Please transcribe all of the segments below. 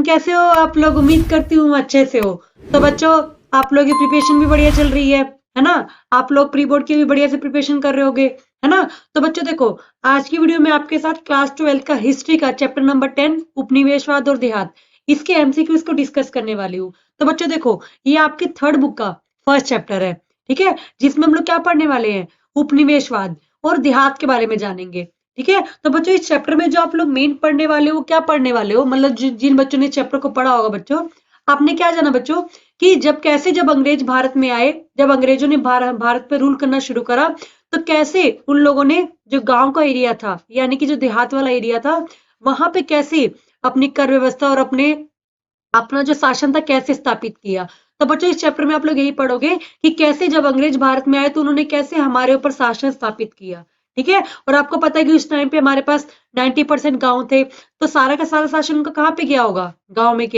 कैसे हो आप लोग? उम्मीद करती हूँ अच्छे से हो। तो बच्चों, आप लोग की प्रिपरेशन भी बढ़िया चल रही है ना? आप लोग प्री बोर्ड की भी बढ़िया से प्रिपरेशन कर रहे होगे, है ना? तो बच्चों देखो, आज की वीडियो में आपके साथ क्लास 12 का हिस्ट्री का चैप्टर नंबर 10 उपनिवेशवाद और देहात, इसके एमसीक्यूज को डिस्कस करने वाली हूँ। तो बच्चों देखो, ये आपकी थर्ड बुक का फर्स्ट चैप्टर है, ठीक है? जिसमें हम लोग क्या पढ़ने वाले हैं? उपनिवेशवाद और देहात के बारे में जानेंगे, ठीक है? तो बच्चों, इस चैप्टर में जो आप लोग मेन पढ़ने वाले हो, क्या पढ़ने वाले हो? मतलब जिन बच्चों ने चैप्टर को पढ़ा होगा बच्चों, आपने क्या जाना बच्चों कि जब अंग्रेज भारत में आए, जब अंग्रेजों ने भारत पे रूल करना शुरू करा, तो कैसे उन लोगों ने जो गांव का एरिया था, यानी कि जो देहात वाला एरिया था, वहां पे कैसे अपनी कर व्यवस्था और अपना जो शासन था कैसे स्थापित किया। तो बच्चों, इस चैप्टर में आप लोग यही पढ़ोगे कि कैसे जब अंग्रेज भारत में आए तो उन्होंने कैसे हमारे ऊपर शासन स्थापित किया, ठीक है? और आपको पता है कि उस टाइम पे हमारे पास 90% गांव थे, तो सारा का सारा शासन उनका कहाँ पे गया होगा? गांव में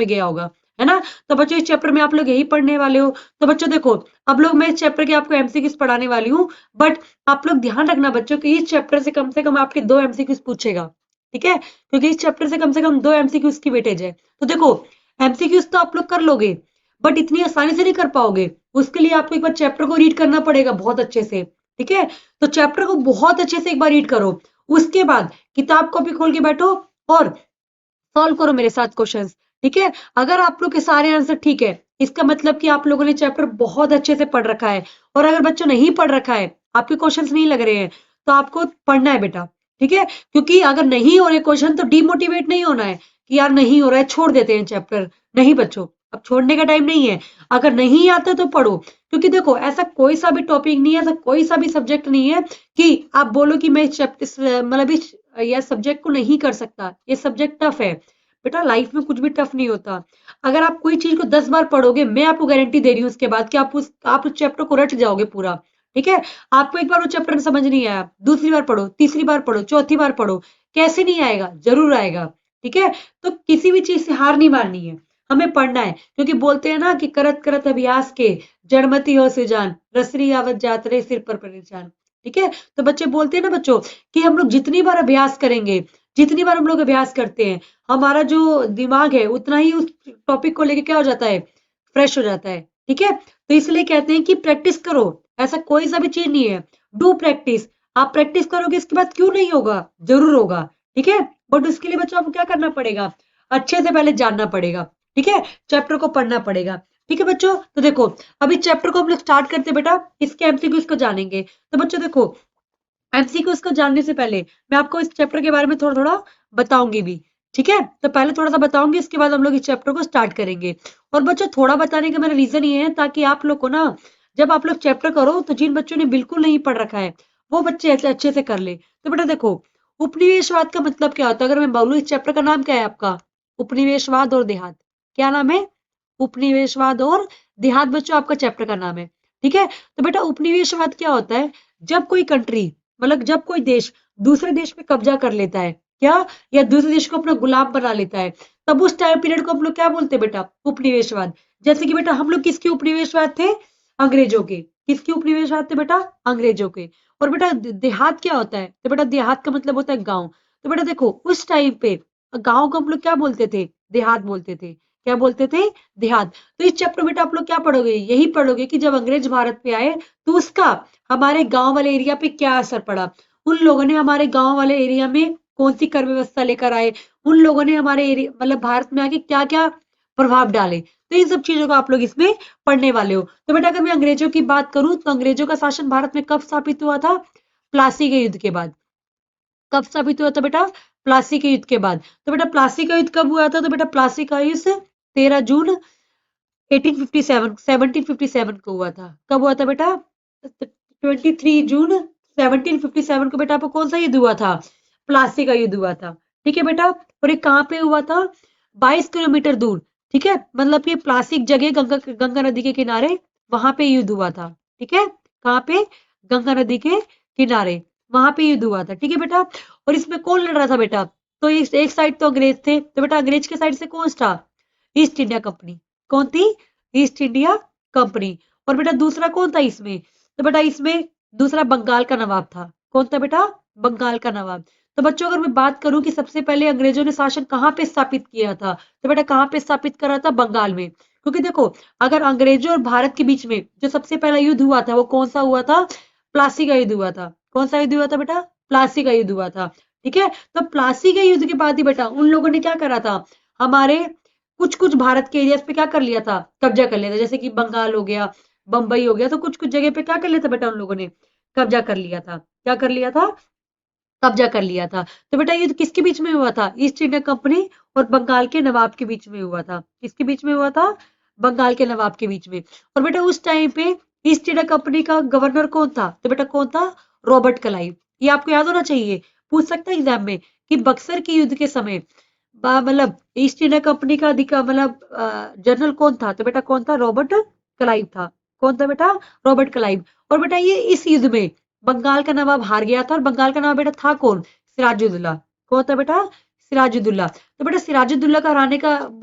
गया होगा, है ना? तो बच्चों, इस चैप्टर में आप लोग यही पढ़ने वाले हो। तो बच्चों देखो, अब लोग मैं इस चैप्टर के आपको एमसीक्यूज पढ़ाने वाली हूँ, बट आप लोग ध्यान रखना बच्चों कि इस चैप्टर से कम आपके 2 एमसीक्यूज पूछेगा, ठीक है? क्योंकि इस चैप्टर से कम 2 एमसीक्यूज की वेटेज है। तो देखो, एमसीक्यूज तो आप लोग कर लोगे, बट इतनी आसानी से नहीं कर पाओगे। उसके लिए आपको एक बार चैप्टर को रीड करना पड़ेगा बहुत अच्छे से, ठीक है? तो चैप्टर को बहुत अच्छे से एक बार रीड करो, उसके बाद किताब कॉपी खोल के बैठो और सॉल्व करो मेरे साथ क्वेश्चंस, ठीक है? अगर आप लोग के सारे आंसर ठीक है, इसका मतलब कि आप लोगों ने चैप्टर बहुत अच्छे से पढ़ रखा है। और अगर बच्चों नहीं पढ़ रखा है, आपके क्वेश्चंस नहीं लग रहे हैं, तो आपको पढ़ना है बेटा, ठीक है? क्योंकि अगर नहीं हो रहे क्वेश्चन तो डिमोटिवेट नहीं होना है कि यार नहीं हो रहा है, छोड़ देते हैं चैप्टर। नहीं बच्चों, अब छोड़ने का टाइम नहीं है। अगर नहीं आता तो पढ़ो, क्योंकि देखो, ऐसा कोई सा भी टॉपिक नहीं है, ऐसा कोई सा भी सब्जेक्ट नहीं है कि आप बोलो कि मैं इस चैप्टर मतलब इस या सब्जेक्ट को नहीं कर सकता, ये सब्जेक्ट टफ है। बेटा, लाइफ में कुछ भी टफ नहीं होता। अगर आप कोई चीज को 10 बार पढ़ोगे, मैं आपको गारंटी दे रही हूँ उसके बाद कि आप उस चैप्टर को रट जाओगे पूरा, ठीक है? आपको एक बार वो चैप्टर में समझ नहीं आया, दूसरी बार पढ़ो, तीसरी बार पढ़ो, चौथी बार पढ़ो, कैसे नहीं आएगा? जरूर आएगा, ठीक है? तो किसी भी चीज से हार नहीं माननी है, हमें पढ़ना है। क्योंकि बोलते हैं ना कि करत करत अभ्यास के जड़मति हो सुजान, रसरी आवत जात रहे सिर पर परिजान, ठीक है? तो बच्चे बोलते हैं ना बच्चों कि हम लोग जितनी बार अभ्यास करेंगे, जितनी बार हम लोग अभ्यास करते हैं, हमारा जो दिमाग है उतना ही उस टॉपिक को लेके क्या हो जाता है? फ्रेश हो जाता है, ठीक है? तो इसलिए कहते हैं कि प्रैक्टिस करो। ऐसा कोई सा भी चीज नहीं है, डू प्रैक्टिस। आप प्रैक्टिस करोगे, इसके बाद क्यों नहीं होगा? जरूर होगा, ठीक है? बट उसके लिए बच्चों आपको क्या करना पड़ेगा? अच्छे से पहले जानना पड़ेगा, ठीक है? चैप्टर को पढ़ना पड़ेगा, ठीक है बच्चों? तो देखो, अभी चैप्टर को हम लोग स्टार्ट करते बेटा, इसके एमसीक्यूज को जानेंगे। तो बच्चों देखो, एमसीक्यूज को जानने से पहले मैं आपको इस चैप्टर के बारे में थोड़ा थोड़ा बताऊंगी भी, ठीक है? तो पहले थोड़ा सा बताऊंगी, इसके बाद हम लोग इस चैप्टर को स्टार्ट करेंगे। और बच्चों, थोड़ा बताने का मेरा रीजन ये है ताकि आप लोग को ना, जब आप लोग चैप्टर करो तो जिन बच्चों ने बिल्कुल नहीं पढ़ रखा है वो बच्चे ऐसे अच्छे से कर ले। तो बेटा देखो, उपनिवेशवाद का मतलब क्या होता है? अगर मैं बोलूं, इस चैप्टर का नाम क्या है आपका? उपनिवेशवाद और देहात। क्या नाम है? उपनिवेशवाद और देहात बच्चों आपका चैप्टर का नाम है, ठीक है? तो बेटा, उपनिवेशवाद क्या होता है? जब कोई कंट्री, मतलब जब कोई देश दूसरे देश पे कब्जा कर लेता है, क्या, या दूसरे देश को अपना गुलाम बना लेता है, तब उस टाइम पीरियड को हम लोग क्या बोलते हैं बेटा? उपनिवेशवाद। जैसे कि बेटा, हम लोग किसके उपनिवेशवाद थे? अंग्रेजों के। किसके उपनिवेशवाद थे बेटा? अंग्रेजों के। और बेटा, देहात क्या होता है? तो बेटा, देहात का मतलब होता है गांव। तो बेटा देखो, उस टाइम पे गांव को हम लोग क्या बोलते थे? देहात बोलते थे। क्या बोलते थे? देहात। तो इस चैप्टर में बेटा आप लोग क्या पढ़ोगे? यही पढ़ोगे कि जब अंग्रेज भारत पे आए तो उसका हमारे गांव वाले एरिया पे क्या असर पड़ा। उन लोगों ने हमारे गांव वाले एरिया में कौन सी कर व्यवस्था लेकर आए, उन लोगों ने हमारे एरिया मतलब भारत में आके क्या क्या प्रभाव डाले। तो इन सब चीजों को आप लोग इसमें पढ़ने वाले हो। तो बेटा, अगर मैं अंग्रेजों की बात करूं तो अंग्रेजों का शासन भारत में कब स्थापित हुआ था? प्लासी के युद्ध के बाद। कब स्थापित हुआ था बेटा? प्लासी के युद्ध के बाद। तो बेटा, प्लासी का युद्ध कब हुआ था? तो बेटा, प्लासी का युद्ध 13 जून 1857 1757 को हुआ था। कब हुआ था बेटा? 23 जून 1757 को बेटा आपको कौन सा युद्ध हुआ था? प्लासी का युद्ध हुआ था, ठीक है बेटा? और ये कहाँ पे हुआ था? 22 किलोमीटर दूर, ठीक है? मतलब कि प्लासी जगह गंगा नदी के किनारे, वहां पे युद्ध हुआ था, ठीक है? कहाँ पे? गंगा नदी के किनारे, वहां पे युद्ध हुआ था, ठीक है बेटा? और इसमें कौन लड़ रहा था बेटा? तो एक साइड तो अंग्रेज थे, तो बेटा अंग्रेज के साइड से कौन था? East India company. कौन थी? East India company. और बेटा दूसरा कौन था इसमें? तो बेटा इसमें दूसरा बंगाल का नवाब था। कौन था बेटा? बंगाल का नवाब। तो बच्चों अगर मैं बात करूं कि सबसे पहले अंग्रेजों ने शासन कहाँ पे स्थापित किया था, तो बेटा कहाँ पे स्थापित करा था? बंगाल में। क्योंकि देखो, अगर अंग्रेजों और भारत के बीच में जो सबसे पहला युद्ध हुआ था वो कौन सा हुआ था? प्लासी का युद्ध हुआ था। कौन सा युद्ध हुआ था बेटा? प्लासी का युद्ध हुआ था। ठीक है, तो प्लासी के युद्ध के बाद ही बेटा उन लोगों ने क्या करा था, हमारे कुछ कुछ भारत के एरियाज पे क्या कर लिया था? कब्जा कर लिया था। जैसे कि बंगाल हो गया, बंबई हो गया, तो कुछ कुछ जगह पे क्या कर लिया था बेटा उन लोगों ने? कब्जा कर लिया था। क्या कर लिया था? कब्जा कर लिया था। तो बेटा युद्ध किसके बीच में हुआ था? ईस्ट इंडिया कंपनी और बंगाल के नवाब के बीच में हुआ था। किसके बीच में हुआ था? बंगाल के नवाब के बीच में। और बेटा उस टाइम पे ईस्ट इंडिया कंपनी का गवर्नर कौन था? तो बेटा कौन था? Robert Clive. ये आपको याद होना चाहिए, पूछ सकता है एग्जाम में कि बक्सर के युद्ध के समय मतलब ईस्ट इंडिया कंपनी का मतलब जनरल कौन था? तो बेटा कौन था? रॉबर्ट क्लाइव था। कौन था बेटा? Robert Clive. और बेटा ये इस युद्ध में बंगाल का नवाब हार गया था। और बंगाल का नवाब बेटा था कौन? सिराजुद्दौला। कौन था बेटा? सिराजुद्दौला। तो बेटा सिराजुद्दौला का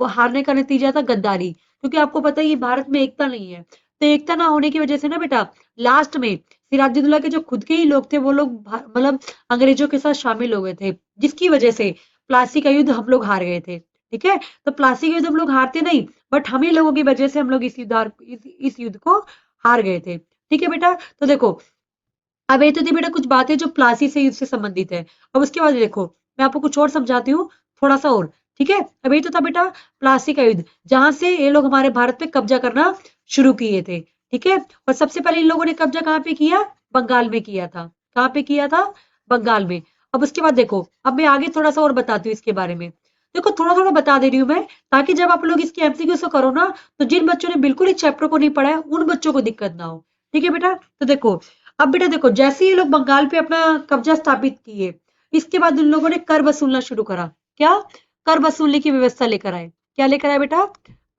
हारने का नतीजा था गद्दारी। क्योंकि आपको पता है ये भारत में एकता नहीं है, तो एकता ना होने की वजह से ना बेटा लास्ट में सिराजुद्दौला के जो खुद के ही लोग थे वो लोग मतलब अंग्रेजों के साथ शामिल हो गए थे, जिसकी वजह से प्लासी का युद्ध हम लोग हार गए थे। ठीक है, तो प्लासी का युद्ध हम लोग हारते नहीं, बट हम ही लोगों की वजह से हम लोग इस युद्ध को हार गए थे। ठीक है बेटा, तो देखो अब ये तो थी बेटा कुछ बातें जो प्लासी से युद्ध से संबंधित है। अब उसके बाद देखो मैं आपको कुछ और समझाती हूँ, थोड़ा सा और। ठीक है, अब ये तो था बेटा प्लासी का युद्ध, जहां से ये लोग हमारे भारत पे कब्जा करना शुरू किए थे। ठीक है, और सबसे पहले इन लोगों ने कब्जा कहाँ पे किया? बंगाल में किया था। कहाँ पे किया था? बंगाल में। अब उसके बाद देखो, अब मैं आगे थोड़ा सा और बताती हूँ इसके बारे में। देखो थोड़ा थोड़ा बता दे रही हूँ मैं, ताकि जब आप लोग इसकी एमसीक्यू से करो ना, तो जिन बच्चों ने बिल्कुल इस चैप्टर को नहीं पढ़ा है उन बच्चों को दिक्कत ना हो। ठीक है बेटा, तो देखो अब बेटा देखो जैसे ये लोग बंगाल पे अपना कब्जा स्थापित किए, इसके बाद उन लोगों ने कर वसूलना शुरू करा। क्या? कर वसूलने की व्यवस्था लेकर आए। क्या लेकर आए बेटा?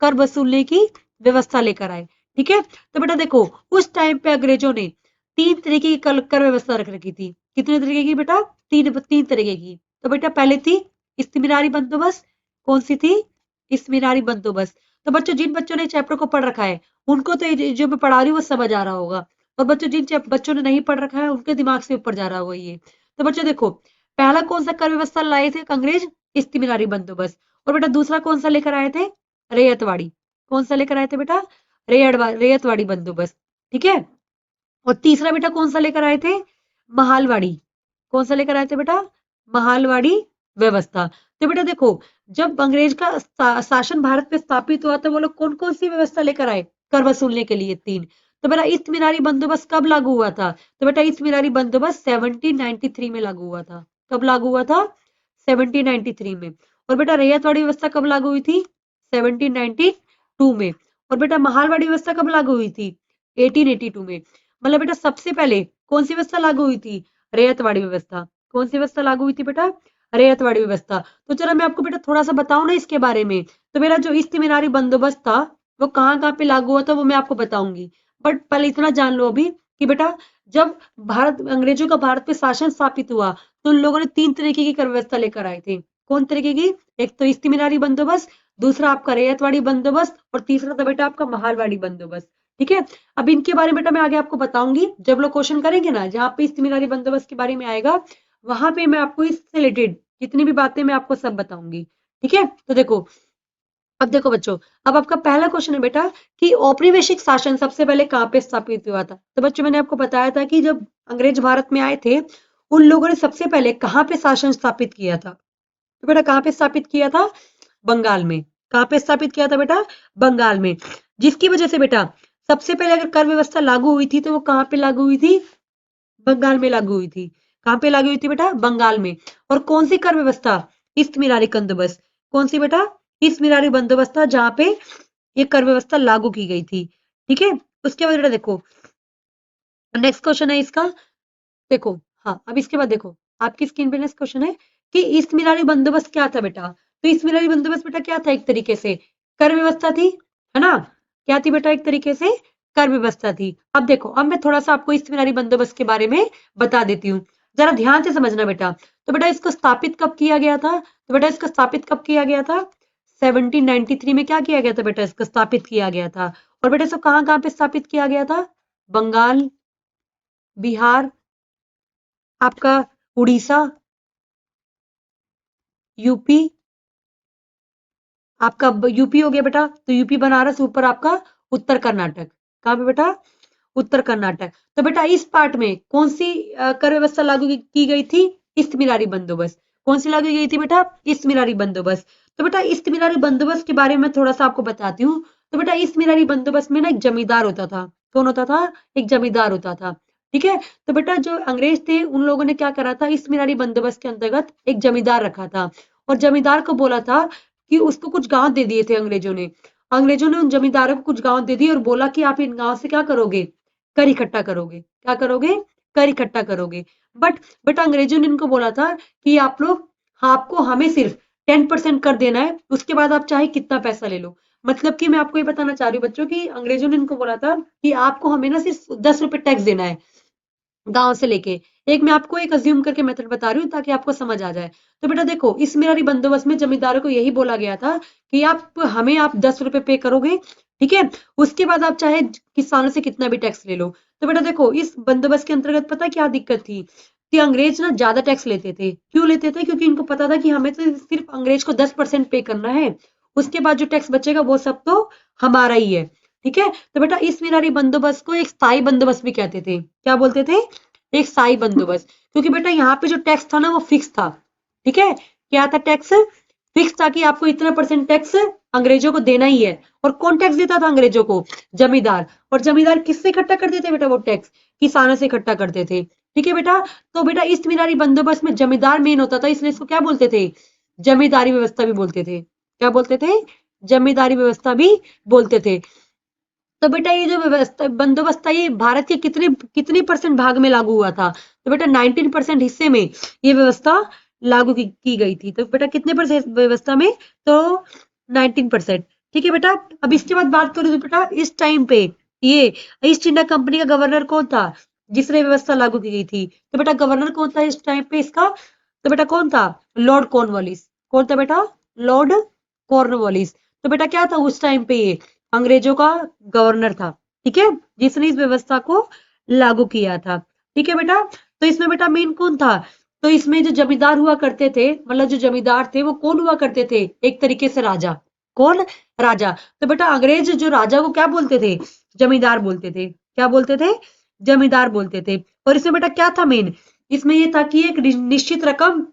कर वसूलने की व्यवस्था लेकर आए। ठीक है, तो बेटा देखो उस टाइम पे अंग्रेजों ने तीन तरीके की कर व्यवस्था रख रखी थी। कितने तरीके की बेटा? तीन तीन तरीके की। तो बेटा पहले थी इस्तिमिनारी बंदोबस्त। कौन सी थी? इस्तिमिनारी बंदोबस्त। तो बच्चों जिन बच्चों ने चैप्टर को पढ़ रखा है उनको तो जो मैं पढ़ा रही हूँ वो समझ आ रहा होगा, और बच्चों बच्चों ने नहीं पढ़ रखा है उनके दिमाग से ऊपर जा रहा होगा ये। तो बच्चों देखो पहला कौन सा कर व्यवस्था लाए थे अंग्रेज? इस्तिमिनारी बंदोबस्त। और बेटा दूसरा कौन सा लेकर आए थे? रेयतवाड़ी। कौन सा लेकर आए थे बेटा? रेयतवाड़ी बंदोबस्त। ठीक है, और तीसरा बेटा कौन सा लेकर आए थे? महालवाड़ी। कौन सा लेकर आए थे बेटा? महालवाड़ी व्यवस्था। तो बेटा देखो जब अंग्रेज का शासन भारत पे स्थापित हुआ तो वो लोग कौन कौन सी व्यवस्था लेकर आए कर वसूलने के लिए? तीन। तो बेटा इस्तिमिनारी बंदोबस्त कब लागू हुआ था? तो बेटा इस्तिमिनारी बंदोबस्त 1793 में लागू हुआ था। कब लागू हुआ था? 1793 में। और बेटा रैयतवाड़ी व्यवस्था कब लागू हुई थी? 1792 में। और बेटा महालवाड़ी व्यवस्था कब लागू हुई थी? 1882 में। मतलब बेटा सबसे पहले कौन सी व्यवस्था लागू हुई थी? रैयतवाड़ी व्यवस्था। कौन सी व्यवस्था लागू हुई थी बेटा? रैयतवाड़ी व्यवस्था। तो चलो मैं आपको बेटा थोड़ा सा बताऊं ना इसके बारे में। तो मेरा जो इस्तिमिनारी बंदोबस्त था वो कहाँ कहाँ पे लागू हुआ था वो मैं आपको बताऊंगी, बट पहले इतना जान लो अभी कि बेटा जब भारत अंग्रेजों का भारत पे शासन स्थापित हुआ तो उन लोगों ने तीन तरीके की कर व्यवस्था लेकर आए थे। कौन तरीके की? एक तो इस्तिमिनारी बंदोबस्त, दूसरा आपका रैयतवाड़ी बंदोबस्त, और तीसरा था बेटा आपका महालवाड़ी बंदोबस्त। ठीक है, अब इनके बारे में बेटा मैं आगे आपको बताऊंगी जब लोग क्वेश्चन करेंगे ना, जहाँ पे इस्तिमिनारी बंदोबस्त के बारे में आएगा वहां पे मैं आपको इससे रिलेटेड जितनी भी बातें मैं आपको सब बताऊंगी। ठीक है, तो देखो अब देखो बच्चों, अब आपका पहला क्वेश्चन है बेटा कि औपनिवेशिक शासन सबसे पहले कहाँ पे स्थापित हुआ था? तो बच्चों मैंने आपको बताया था कि जब अंग्रेज भारत में आए थे उन लोगों ने सबसे पहले कहाँ पे शासन स्थापित किया था? तो बेटा कहाँ पे स्थापित किया था? बंगाल में। कहाँ पे स्थापित किया था बेटा? बंगाल में। जिसकी वजह से बेटा सबसे पहले अगर कर व्यवस्था लागू हुई थी तो वो कहाँ पे लागू हुई थी? बंगाल में लागू हुई थी। कहाँ पे लागू हुई थी बेटा? बंगाल में। और कौन सी कर व्यवस्था? इस्तिमिनारी बंदोबस्त। कौन सी बेटा? इस्तिमिनारी बंदोबस्त था जहां पे ये कर व्यवस्था लागू की गई थी। ठीक है, उसके बाद बेटा देखो नेक्स्ट क्वेश्चन है इसका। देखो हाँ अब इसके बाद देखो आपकी स्क्रीन पे नेक्स्ट क्वेश्चन है कि इस्तिमिनारी बंदोबस्त क्या था बेटा? तो इस्तिमिनारी बंदोबस्त बेटा क्या था? एक तरीके से कर व्यवस्था थी, है ना? क्या थी बेटा? एक तरीके से कर व्यवस्था थी। अब देखो अब मैं थोड़ा सा आपको इस्तिमिनारी बंदोबस्त के बारे में बता देती हूँ, जरा ध्यान से समझना बेटा। तो बेटा इसको स्थापित कब किया गया था? तो बेटा इसको स्थापित कब किया गया था? 1793 में क्या किया गया था बेटा? इसको स्थापित किया गया था। और बेटा इसको कहाँ कहाँ पे स्थापित किया गया था? बंगाल, बिहार, आपका उड़ीसा, यूपी, आपका यूपी हो गया बेटा, तो यूपी बनारस, ऊपर आपका उत्तर कर्नाटक। कहाँ पे बेटा? उत्तर कर्नाटक। तो बेटा इस पार्ट में कौन सी कर व्यवस्था लागू की गई थी? इस्तिमिरारी बंदोबस्त। कौन सी लागू की गई थी बेटा? इस्तिमिरारी बंदोबस्त। तो बेटा इस्तिमिरारी बंदोबस्त के बारे में थोड़ा सा आपको बताती हूँ। तो बेटा इस्तिमिरारी बंदोबस्त में ना एक जमींदार होता था। कौन होता था? एक जमींदार होता था। ठीक है, तो बेटा जो अंग्रेज थे उन लोगों ने क्या करा था, इस्तिमिरारी बंदोबस्त के अंतर्गत एक जमींदार रखा था और जमींदार को बोला था कि उसको कुछ गांव दे दिए थे अंग्रेजों ने। अंग्रेजों ने उन जमींदारों को कुछ गांव दे दिए और बोला कि आप इन गांव से क्या करोगे? कर इकट्ठा करोगे। क्या करोगे? कर इकट्ठा करोगे। बट बट अंग्रेजों ने इनको बोला था कि आप लोग, आपको हमें सिर्फ 10% कर देना है, उसके बाद आप चाहे कितना पैसा ले लो। मतलब कि मैं आपको ये बताना चाह रही हूँ बच्चों की अंग्रेजों ने इनको बोला था कि आपको हमें ना सिर्फ 10 रुपए टैक्स देना है गांव से लेके। एक मैं आपको एक अज्यूम करके मेथड बता रही हूँ ताकि आपको समझ आ जाए। तो बेटा देखो इस मिरारी बंदोबस्त में जमींदारों को यही बोला गया था कि आप 10 रुपए पे करोगे, ठीक है, उसके बाद आप चाहे किसानों से कितना भी टैक्स ले लो। तो बेटा देखो इस बंदोबस्त के अंतर्गत पता क्या दिक्कत थी कि अंग्रेज ना ज्यादा टैक्स लेते थे। क्यों लेते थे? क्योंकि इनको पता था कि हमें तो सिर्फ अंग्रेज को 10% पे करना है, उसके बाद जो टैक्स बचेगा वो सब तो हमारा ही है। ठीक है, तो बेटा इस मिरारी बंदोबस्त को एक स्थायी बंदोबस्त भी कहते थे। क्या बोलते थे? एक स्थायी बंदोबस्त। क्योंकि बेटा यहाँ पे जो टैक्स था ना वो फिक्स था। ठीक है, क्या था? टैक्स फिक्स था कि आपको इतना परसेंट टैक्स अंग्रेजों को देना ही है। और कौन टैक्स देता था अंग्रेजों को? जमींदार। और जमींदार किससे इकट्ठा करते थे बेटा वो टैक्स? किसानों से इकट्ठा करते थे। ठीक है बेटा, तो बेटा इस मिरारी बंदोबस्त में जमींदार मेन होता था, इसलिए इसको क्या बोलते थे? जमींदारी व्यवस्था भी बोलते थे। क्या बोलते थे? जमींदारी व्यवस्था भी बोलते थे। तो बेटा ये जो व्यवस्था बंदोबस्त था ये भारत के कितने कितनी परसेंट भाग में लागू हुआ था? तो बेटा 19% हिस्से में ये व्यवस्था लागू की गई थी। तो बेटा कितने परसेंट व्यवस्था में? तो 19%। ठीक है बेटा, अब इसके बाद बात करूं तो बेटा इस टाइम पे ये ईस्ट इंडिया कंपनी का गवर्नर कौन था जिसने व्यवस्था लागू की गई थी? तो बेटा गवर्नर कौन था इस टाइम पे इसका? तो बेटा कौन था? Lord Cornwallis. कौन था बेटा? Lord Cornwallis. तो बेटा क्या था उस टाइम पे? ये अंग्रेजों का गवर्नर था। ठीक है, जिसने इस व्यवस्था को लागू किया था। ठीक है बेटा, तो इसमें बेटा मेन कौन था? तो इसमें जो जमींदार हुआ करते थे, मतलब जो जमींदार थे वो कौन हुआ करते थे? एक तरीके से राजा। कौन? राजा। तो बेटा अंग्रेज जो राजा को क्या बोलते थे? जमींदार बोलते थे। क्या बोलते थे? जमींदार बोलते थे। और इसमें बेटा क्या था मेन? इसमें ये था कि एक निश्चित रकम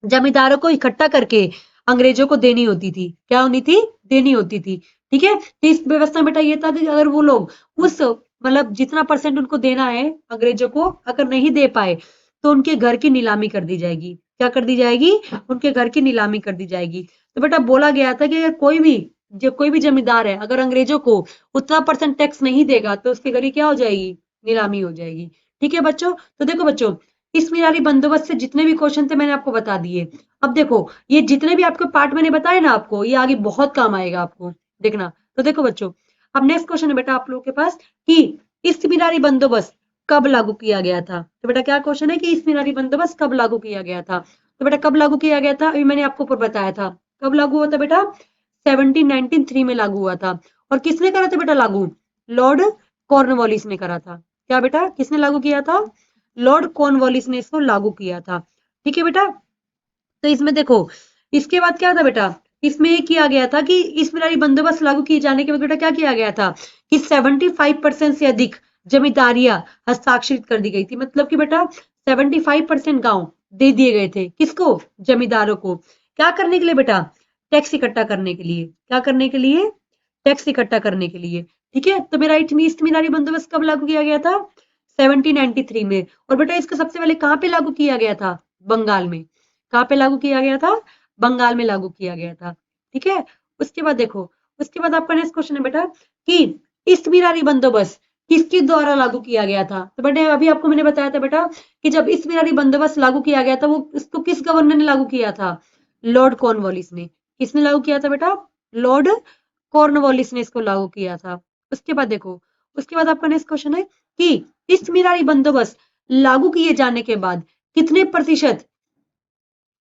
जमींदारों को इकट्ठा करके अंग्रेजों को देनी होती थी। क्या होनी थी? देनी होती थी। ठीक है, तो इस व्यवस्था में बेटा ये था कि अगर वो लोग उस मतलब जितना परसेंट उनको देना है अंग्रेजों को अगर नहीं दे पाए तो उनके घर की नीलामी कर दी जाएगी। क्या कर दी जाएगी? उनके घर की नीलामी कर दी जाएगी। तो बेटा बोला गया था कि अगर कोई भी जमींदार है अगर अंग्रेजों को उतना परसेंट टैक्स नहीं देगा तो उसके घर की क्या हो जाएगी? नीलामी हो जाएगी। ठीक है बच्चों, तो देखो बच्चों इस मियारी बंदोबस्त से जितने भी क्वेश्चन थे मैंने आपको बता दिए। अब देखो ये जितने भी आपके पार्ट मैंने बताए ना आपको ये आगे बहुत काम आएगा आपको देखना। तो देखो बच्चों अब नेक्स्ट क्वेश्चन है बेटा आप लोगों के पास कि इस मिनारी बंदोबस्त कब लागू किया गया था? तो बेटा क्या क्वेश्चन है कि इस मिनारी बंदोबस्त कब लागू किया गया था? तो बेटा कब लागू किया गया था अभी मैंने आपको ऊपर बताया था। कब लागू हुआ था बेटा? 1793 में लागू हुआ था। और किसने करा था बेटा लागू? लॉर्ड कॉर्नवालिस ने करा था। क्या बेटा किसने लागू किया था? लॉर्ड कॉर्नवालिस ने इसको लागू किया था। ठीक है बेटा, तो इसमें देखो इसके बाद क्या था बेटा? इसमें ये किया गया था कि इस प्रकार बंदोबस्त लागू किए जाने के बाद बेटा क्या किया गया था कि 75% से अधिक जमींदारियां हस्ताक्षरित कर दी गई थी। मतलब कि बेटा 75% गांव दे दिए गए थे। किसको? जमींदारों को। क्या करने के लिए बेटा? टैक्स इकट्ठा करने के लिए। क्या करने के लिए? टैक्स इकट्ठा करने के लिए। ठीक है, तो मेरा ईस्ट मीनारी बंदोबस्त कब लागू किया गया था? 1793 में। और बेटा इसको सबसे पहले कहाँ पे लागू किया गया था? बंगाल में। कहाँ पे लागू किया गया था? बंगाल में लागू किया गया था। ठीक है, उसके बाद देखो उसके बाद आपका नेक्स्ट क्वेश्चन है बेटा कि ईस्ट मीनारी बंदोबस्त किसके द्वारा लागू किया गया था? तो बेटा अभी आपको मैंने बताया था बेटा कि जब ईस्ट मीनारी बंदोबस्त लागू किया गया था वो इसको किस गवर्नर ने लागू किया था? लॉर्ड कॉर्नवालिस ने। किसने लागू किया था बेटा? लॉर्ड कॉर्नवालिस ने इसको लागू किया था। उसके बाद देखो उसके बाद आपका नेक्स्ट क्वेश्चन है कि ईस्ट मीनारी बंदोबस्त लागू किए जाने के बाद कितने प्रतिशत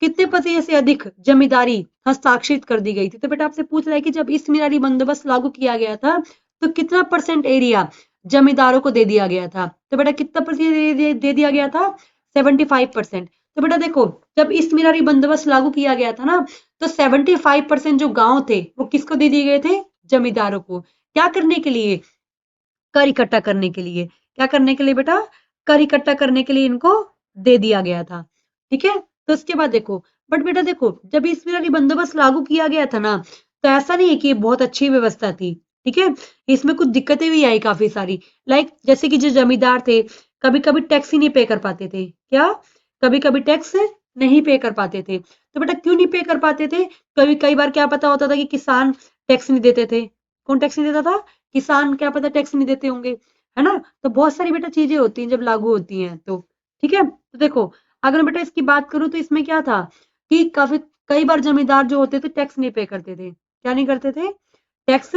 से अधिक जमींदारी हस्ताक्षरित कर दी गई थी? तो बेटा आपसे पूछ रहा है कि जब इस मीनारी बंदोबस्त लागू किया गया था तो कितना परसेंट एरिया जमींदारों को दे दिया गया था? तो बेटा कितना प्रतिशत दे दिया गया था? 75%। तो बेटा देखो, जब ईस्ट बंदोबस्त लागू किया गया था ना, तो 75% जो गांव थे वो किसको दे दिए गए थे? जमींदारों को। क्या करने के लिए? कर इकट्ठा करने के लिए। क्या करने के लिए बेटा? कर इकट्ठा करने के लिए इनको दे दिया गया था। ठीक है, तो उसके बाद देखो, बट बेटा देखो, जब ईस्ट बंदोबस्त लागू किया गया था ना, तो ऐसा नहीं है कि ये बहुत अच्छी व्यवस्था थी। ठीक है, इसमें कुछ दिक्कतें भी आई काफी सारी। लाइक जैसे कि जो जमींदार थे, कभी कभी टैक्स ही नहीं पे कर पाते थे। क्या? कभी कभी टैक्स नहीं पे कर पाते थे। तो बेटा क्यों नहीं पे कर पाते थे? कभी कई बार क्या पता होता था कि किसान टैक्स नहीं देते थे। कौन टैक्स नहीं देता था? किसान। क्या पता टैक्स नहीं देते होंगे, है ना? तो बहुत सारी बेटा चीजें होती हैं जब लागू होती हैं तो। ठीक है, तो देखो, अगर मैं बेटा इसकी बात करूं तो इसमें क्या था कि काफी कई बार जमींदार जो होते थे टैक्स नहीं पे करते थे। क्या नहीं करते थे? टैक्स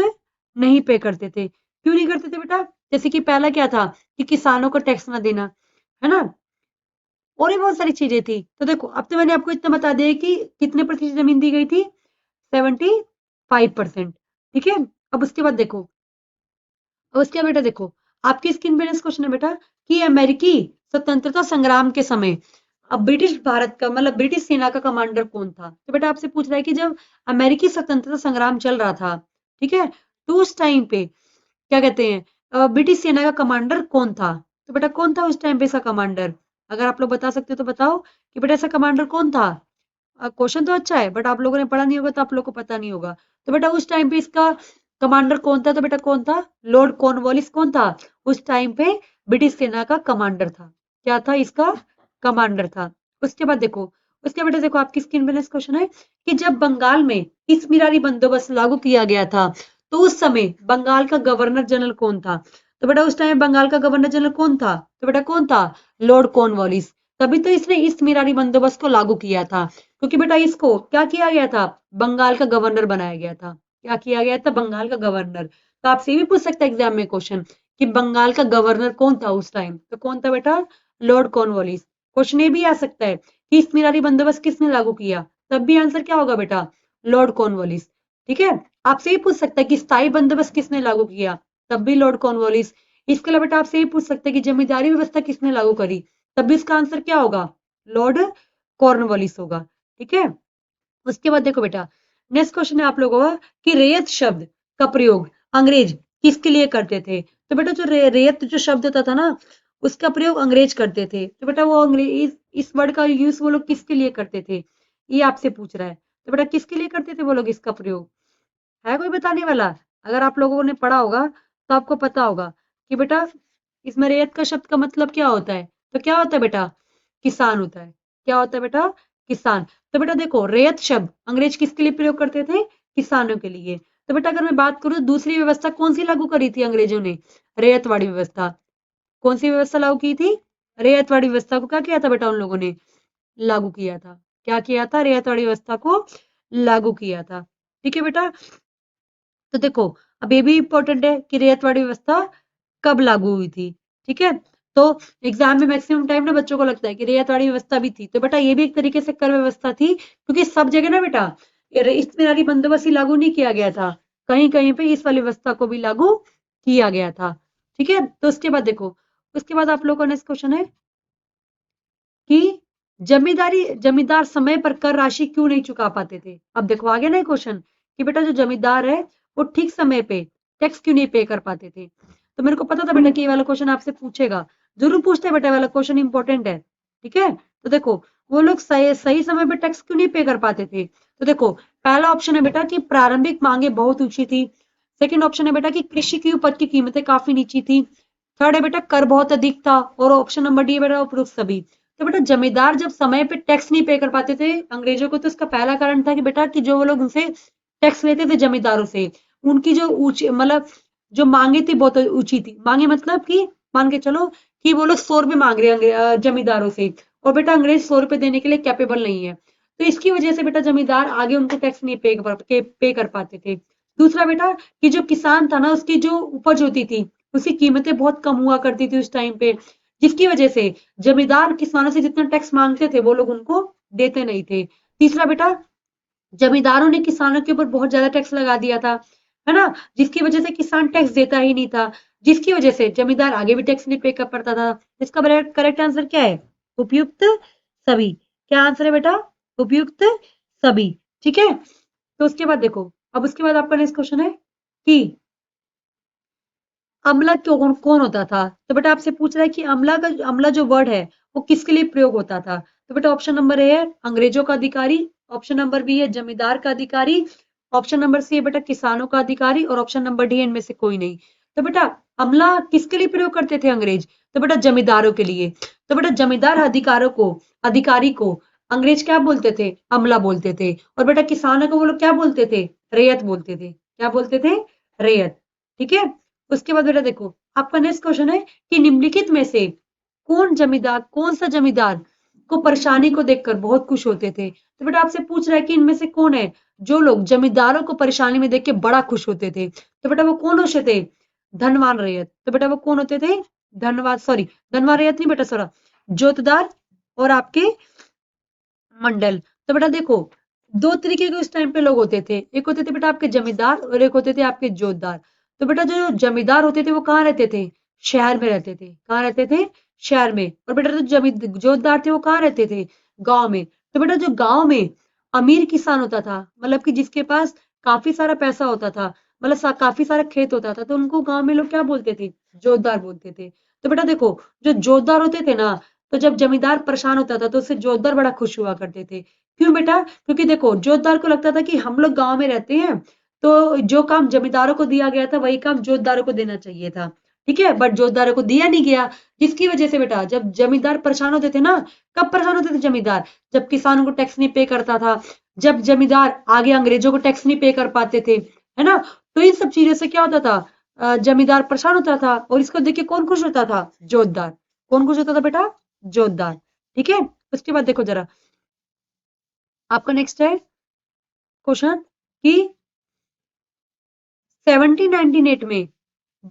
नहीं पे करते थे। क्यों नहीं करते थे बेटा? जैसे कि पहला क्या था कि किसानों को टैक्स ना देना, है ना? और भी बहुत सारी चीजें थी। तो देखो, अब तो मैंने आपको इतना बता दिया कि कितने प्रतिशत जमीन दी गई थी? 75%। ठीक है, अब उसके बाद देखो, और उसके बेटा देखो, आपकी स्क्रीन पे नेक्स्ट क्वेश्चन है बेटा कि अमेरिकी स्वतंत्रता संग्राम के समय अब ब्रिटिश भारत का मतलब ब्रिटिश सेना का कमांडर कौन था? तो बेटा आपसे पूछ रहा है कि जब अमेरिकी स्वतंत्रता संग्राम चल रहा था, ठीक है, तो उस टाइम पे क्या कहते हैं, ब्रिटिश सेना का कमांडर कौन था? तो बेटा कौन था उस टाइम पे इसका कमांडर? अगर आप लोग बता सकते हो तो बताओ कि बेटा ऐसा कमांडर कौन था। क्वेश्चन तो अच्छा है, बट आप लोगों ने पढ़ा नहीं होगा तो आप लोग को पता नहीं होगा। तो बेटा उस टाइम पे इसका कमांडर कौन था? तो बेटा कौन था? लॉर्ड कॉर्नवालिस कौन था उस टाइम पे? ब्रिटिश सेना का कमांडर था। क्या था? इसका कमांडर था। उसके बाद देखो, उसके बेटा देखो, आपकी स्क्रीन पे नेक्स्ट क्वेश्चन है कि जब बंगाल में इस्मीरारी बंदोबस्त लागू किया गया था, तो उस समय बंगाल का गवर्नर जनरल कौन था? तो बेटा उस टाइम बंगाल का गवर्नर जनरल कौन था? तो बेटा कौन था? Lord Cornwallis. तभी तो इसने इस्मीरारी बंदोबस्त को लागू किया था, क्योंकि बेटा इसको क्या किया गया था? बंगाल का गवर्नर बनाया गया था। क्या किया गया था? बंगाल का गवर्नर। तो आपसे ये भी पूछ सकता है एग्जाम में क्वेश्चन कि बंगाल का गवर्नर कौन था उस टाइम? तो कौन था बेटा? Lord Cornwallis. क्वेश्चन ये भी आ सकता है कि इस्मीरारी बंदोबस्त किसने लागू किया? तब भी आंसर क्या होगा बेटा? Lord Cornwallis. ठीक है, आपसे ये पूछ सकता है कि स्थायी बंदोबस्त किसने लागू किया? तब भी लॉर्ड कॉर्नवालिस। इसके अलावा बेटा आपसे ये पूछ सकते हैं कि जमींदारी व्यवस्था किसने लागू करी? तब भी इसका आंसर क्या होगा? लॉर्ड कॉर्नवालिस होगा। ठीक है, उसके बाद देखो बेटा, नेक्स्ट क्वेश्चन है आप लोगों का कि रेयत शब्द का प्रयोग अंग्रेज किसके लिए करते थे? तो बेटा जो रेयत जो शब्द होता था ना, उसका प्रयोग अंग्रेज करते थे। तो बेटा वो अंग्रेज इस वर्ड का यूज वो लोग किसके लिए करते थे? ये आपसे पूछ रहा है। तो बेटा किसके लिए करते थे वो लोग इसका प्रयोग? है कोई बताने वाला? अगर आप लोगों ने पढ़ा होगा तो आपको पता होगा कि बेटा इसमें रेयत का शब्द का मतलब क्या होता है? तो क्या होता है बेटा? किसान होता है। क्या होता है बेटा? किसान। तो बेटा देखो, रेयत शब्द अंग्रेज किसके लिए प्रयोग करते थे? किसानों के लिए। तो बेटा अगर मैं बात करूं तो दूसरी व्यवस्था कौन सी लागू करी थी अंग्रेजों ने? रेयतवाड़ी व्यवस्था। कौन सी व्यवस्था लागू की थी? रेयतवाड़ी व्यवस्था को क्या किया था बेटा उन लोगों ने? लागू किया था। क्या किया था? रेयतवाड़ी व्यवस्था को लागू किया था। ठीक है बेटा, तो देखो, अब ये भी इंपॉर्टेंट है कि रेयतवाड़ी व्यवस्था कब लागू हुई थी। ठीक है, तो एग्जाम में मैक्सिमम टाइम ना बच्चों को लगता है कि रेयतवाड़ी व्यवस्था भी थी, तो बेटा ये भी एक तरीके से कर व्यवस्था थी, क्योंकि सब जगह ना बेटा इस्तेमारी बंदोबस्त ही लागू नहीं किया गया था, कहीं कहीं पे इस वाली व्यवस्था को भी लागू किया गया था। ठीक है, तो उसके बाद देखो, उसके बाद आप लोगों का नेक्स्ट क्वेश्चन है कि जमींदार समय पर कर राशि क्यों नहीं चुका पाते थे? अब देखो आगे ना क्वेश्चन कि बेटा जो जमींदार है वो ठीक समय पे टैक्स क्यों नहीं पे कर पाते थे? तो मेरे को पता था बेटा कि ये वाला क्वेश्चन आपसे पूछेगा, जरूर पूछते हैं बेटा, वाला क्वेश्चन इंपॉर्टेंट है। ठीक है, तो देखो, वो लोग सही सही समय पे टैक्स क्यों नहीं पे कर पाते थे? तो देखो, पहला ऑप्शन है बेटा कि प्रारंभिक मांगे बहुत ऊंची थी। सेकंड ऑप्शन है बेटा कि कृषि की उपज की कीमतें काफी नीची थी। थर्ड है बेटा कर बहुत अधिक था, और ऑप्शन नंबर डी है बेटा उपरोक्त सभी। तो बेटा जमींदार जब समय पे टैक्स नहीं पे कर पाते थे अंग्रेजों को, तो इसका पहला कारण था कि बेटा कि जो वो लोग उनसे टैक्स लेते थे जमींदारों से, उनकी जो ऊंची मतलब जो मांगे थी बहुत ऊंची थी। मांगे मतलब कि मान के चलो कि वो लोग 100 रुपए मांग रहे हैं जमींदारों से, और बेटा अंग्रेज 100 रुपए देने के लिए कैपेबल नहीं है, तो इसकी वजह से बेटा जमींदार आगे उनको टैक्स नहीं पे कर पाते थे। दूसरा बेटा कि जो किसान था ना, उसकी जो उपज होती थी उसकी कीमतें बहुत कम हुआ करती थी उस टाइम पे, जिसकी वजह से जमींदार किसानों से जितना टैक्स मांगते थे वो लोग उनको देते नहीं थे। तीसरा बेटा, जमींदारों ने किसानों के ऊपर बहुत ज्यादा टैक्स लगा दिया था, है ना, जिसकी वजह से किसान टैक्स देता ही नहीं था, जिसकी वजह से जमींदार आगे भी टैक्स नहीं पे कर पड़ता था। इसका करेक्ट आंसर क्या है? उपयुक्त सभी। क्या आंसर है बेटा? उपयुक्त सभी। ठीक है, तो उसके बाद देखो, अब उसके बाद आपका नेक्स्ट क्वेश्चन है कि अम्ला कौन कौन होता था? तो बेटा आपसे पूछ रहा है कि अम्ला जो वर्ड है वो किसके लिए प्रयोग होता था? तो बेटा ऑप्शन नंबर ए है अंग्रेजों का अधिकारी, ऑप्शन नंबर बी है जमींदार का अधिकारी, ऑप्शन नंबर सी है बेटा किसानों का अधिकारी और ऑप्शन नंबर डी इनमें से कोई नहीं। तो बेटा अम्ला किसके लिए प्रयोग करते थे अंग्रेज? तो बेटा जमींदारों के लिए। तो बेटा जमींदार अधिकारी को अंग्रेज क्या बोलते थे? अम्ला बोलते थे। और बेटा किसानों को वो लोग क्या बोलते थे? रेयत बोलते थे। क्या बोलते थे? रेयत। ठीक है, उसके बाद बेटा देखो, आपका नेक्स्ट क्वेश्चन है कि निम्नलिखित में से कौन सा जमींदार को परेशानी को देखकर बहुत खुश होते थे? तो बेटा आपसे पूछ रहा है कि इनमें से कौन है जो लोग जमींदारों को परेशानी में देख के बड़ा खुश होते थे? तो बेटा वो कौन होते थे? धनवान रैयत। तो बेटा वो कौन होते थे? धनवान रैयत नहीं बेटा, सॉरी, जोतदार और आपके मंडल। तो बेटा देखो, दो तरीके के उस टाइम पे लोग होते थे, एक होते थे बेटा आपके जमींदार और एक होते थे आपके जोतदार। तो बेटा जो जमींदार होते थे वो कहाँ रहते थे? शहर में रहते थे। कहाँ रहते थे? शहर में। और बेटा जो जोतदार थे वो कहाँ रहते थे? गांव में। तो बेटा जो गांव में अमीर किसान होता था, मतलब कि जिसके पास काफी सारा पैसा होता था, मतलब काफी सारा खेत होता था, तो उनको गांव में लोग क्या बोलते थे? जोतदार बोलते थे। तो बेटा देखो, जो जोतदार होते थे ना, तो जब जमींदार परेशान होता था तो उससे जोतदार बड़ा खुश हुआ करते थे। क्यों बेटा? क्योंकि देखो जोतदार को लगता था कि हम लोग गांव में रहते हैं, तो जो काम जमींदारों को दिया गया था वही काम जोतदारों को देना चाहिए था। ठीक है, बट जोतदारों को दिया नहीं गया, जिसकी वजह से बेटा जब जमींदार परेशान होते थे ना, कब परेशान होते थे जमींदार? जब किसानों को टैक्स नहीं पे करता था, जब जमींदार आगे अंग्रेजों को टैक्स नहीं पे कर पाते थे, है ना? तो इन सब चीजों से क्या होता था? जमींदार परेशान होता था और इसको देख के कौन खुश होता था? जोतदार। कौन खुश होता था बेटा? जोतदार। ठीक है, उसके बाद देखो जरा, आपका नेक्स्ट है क्वेश्चन कि 1798 में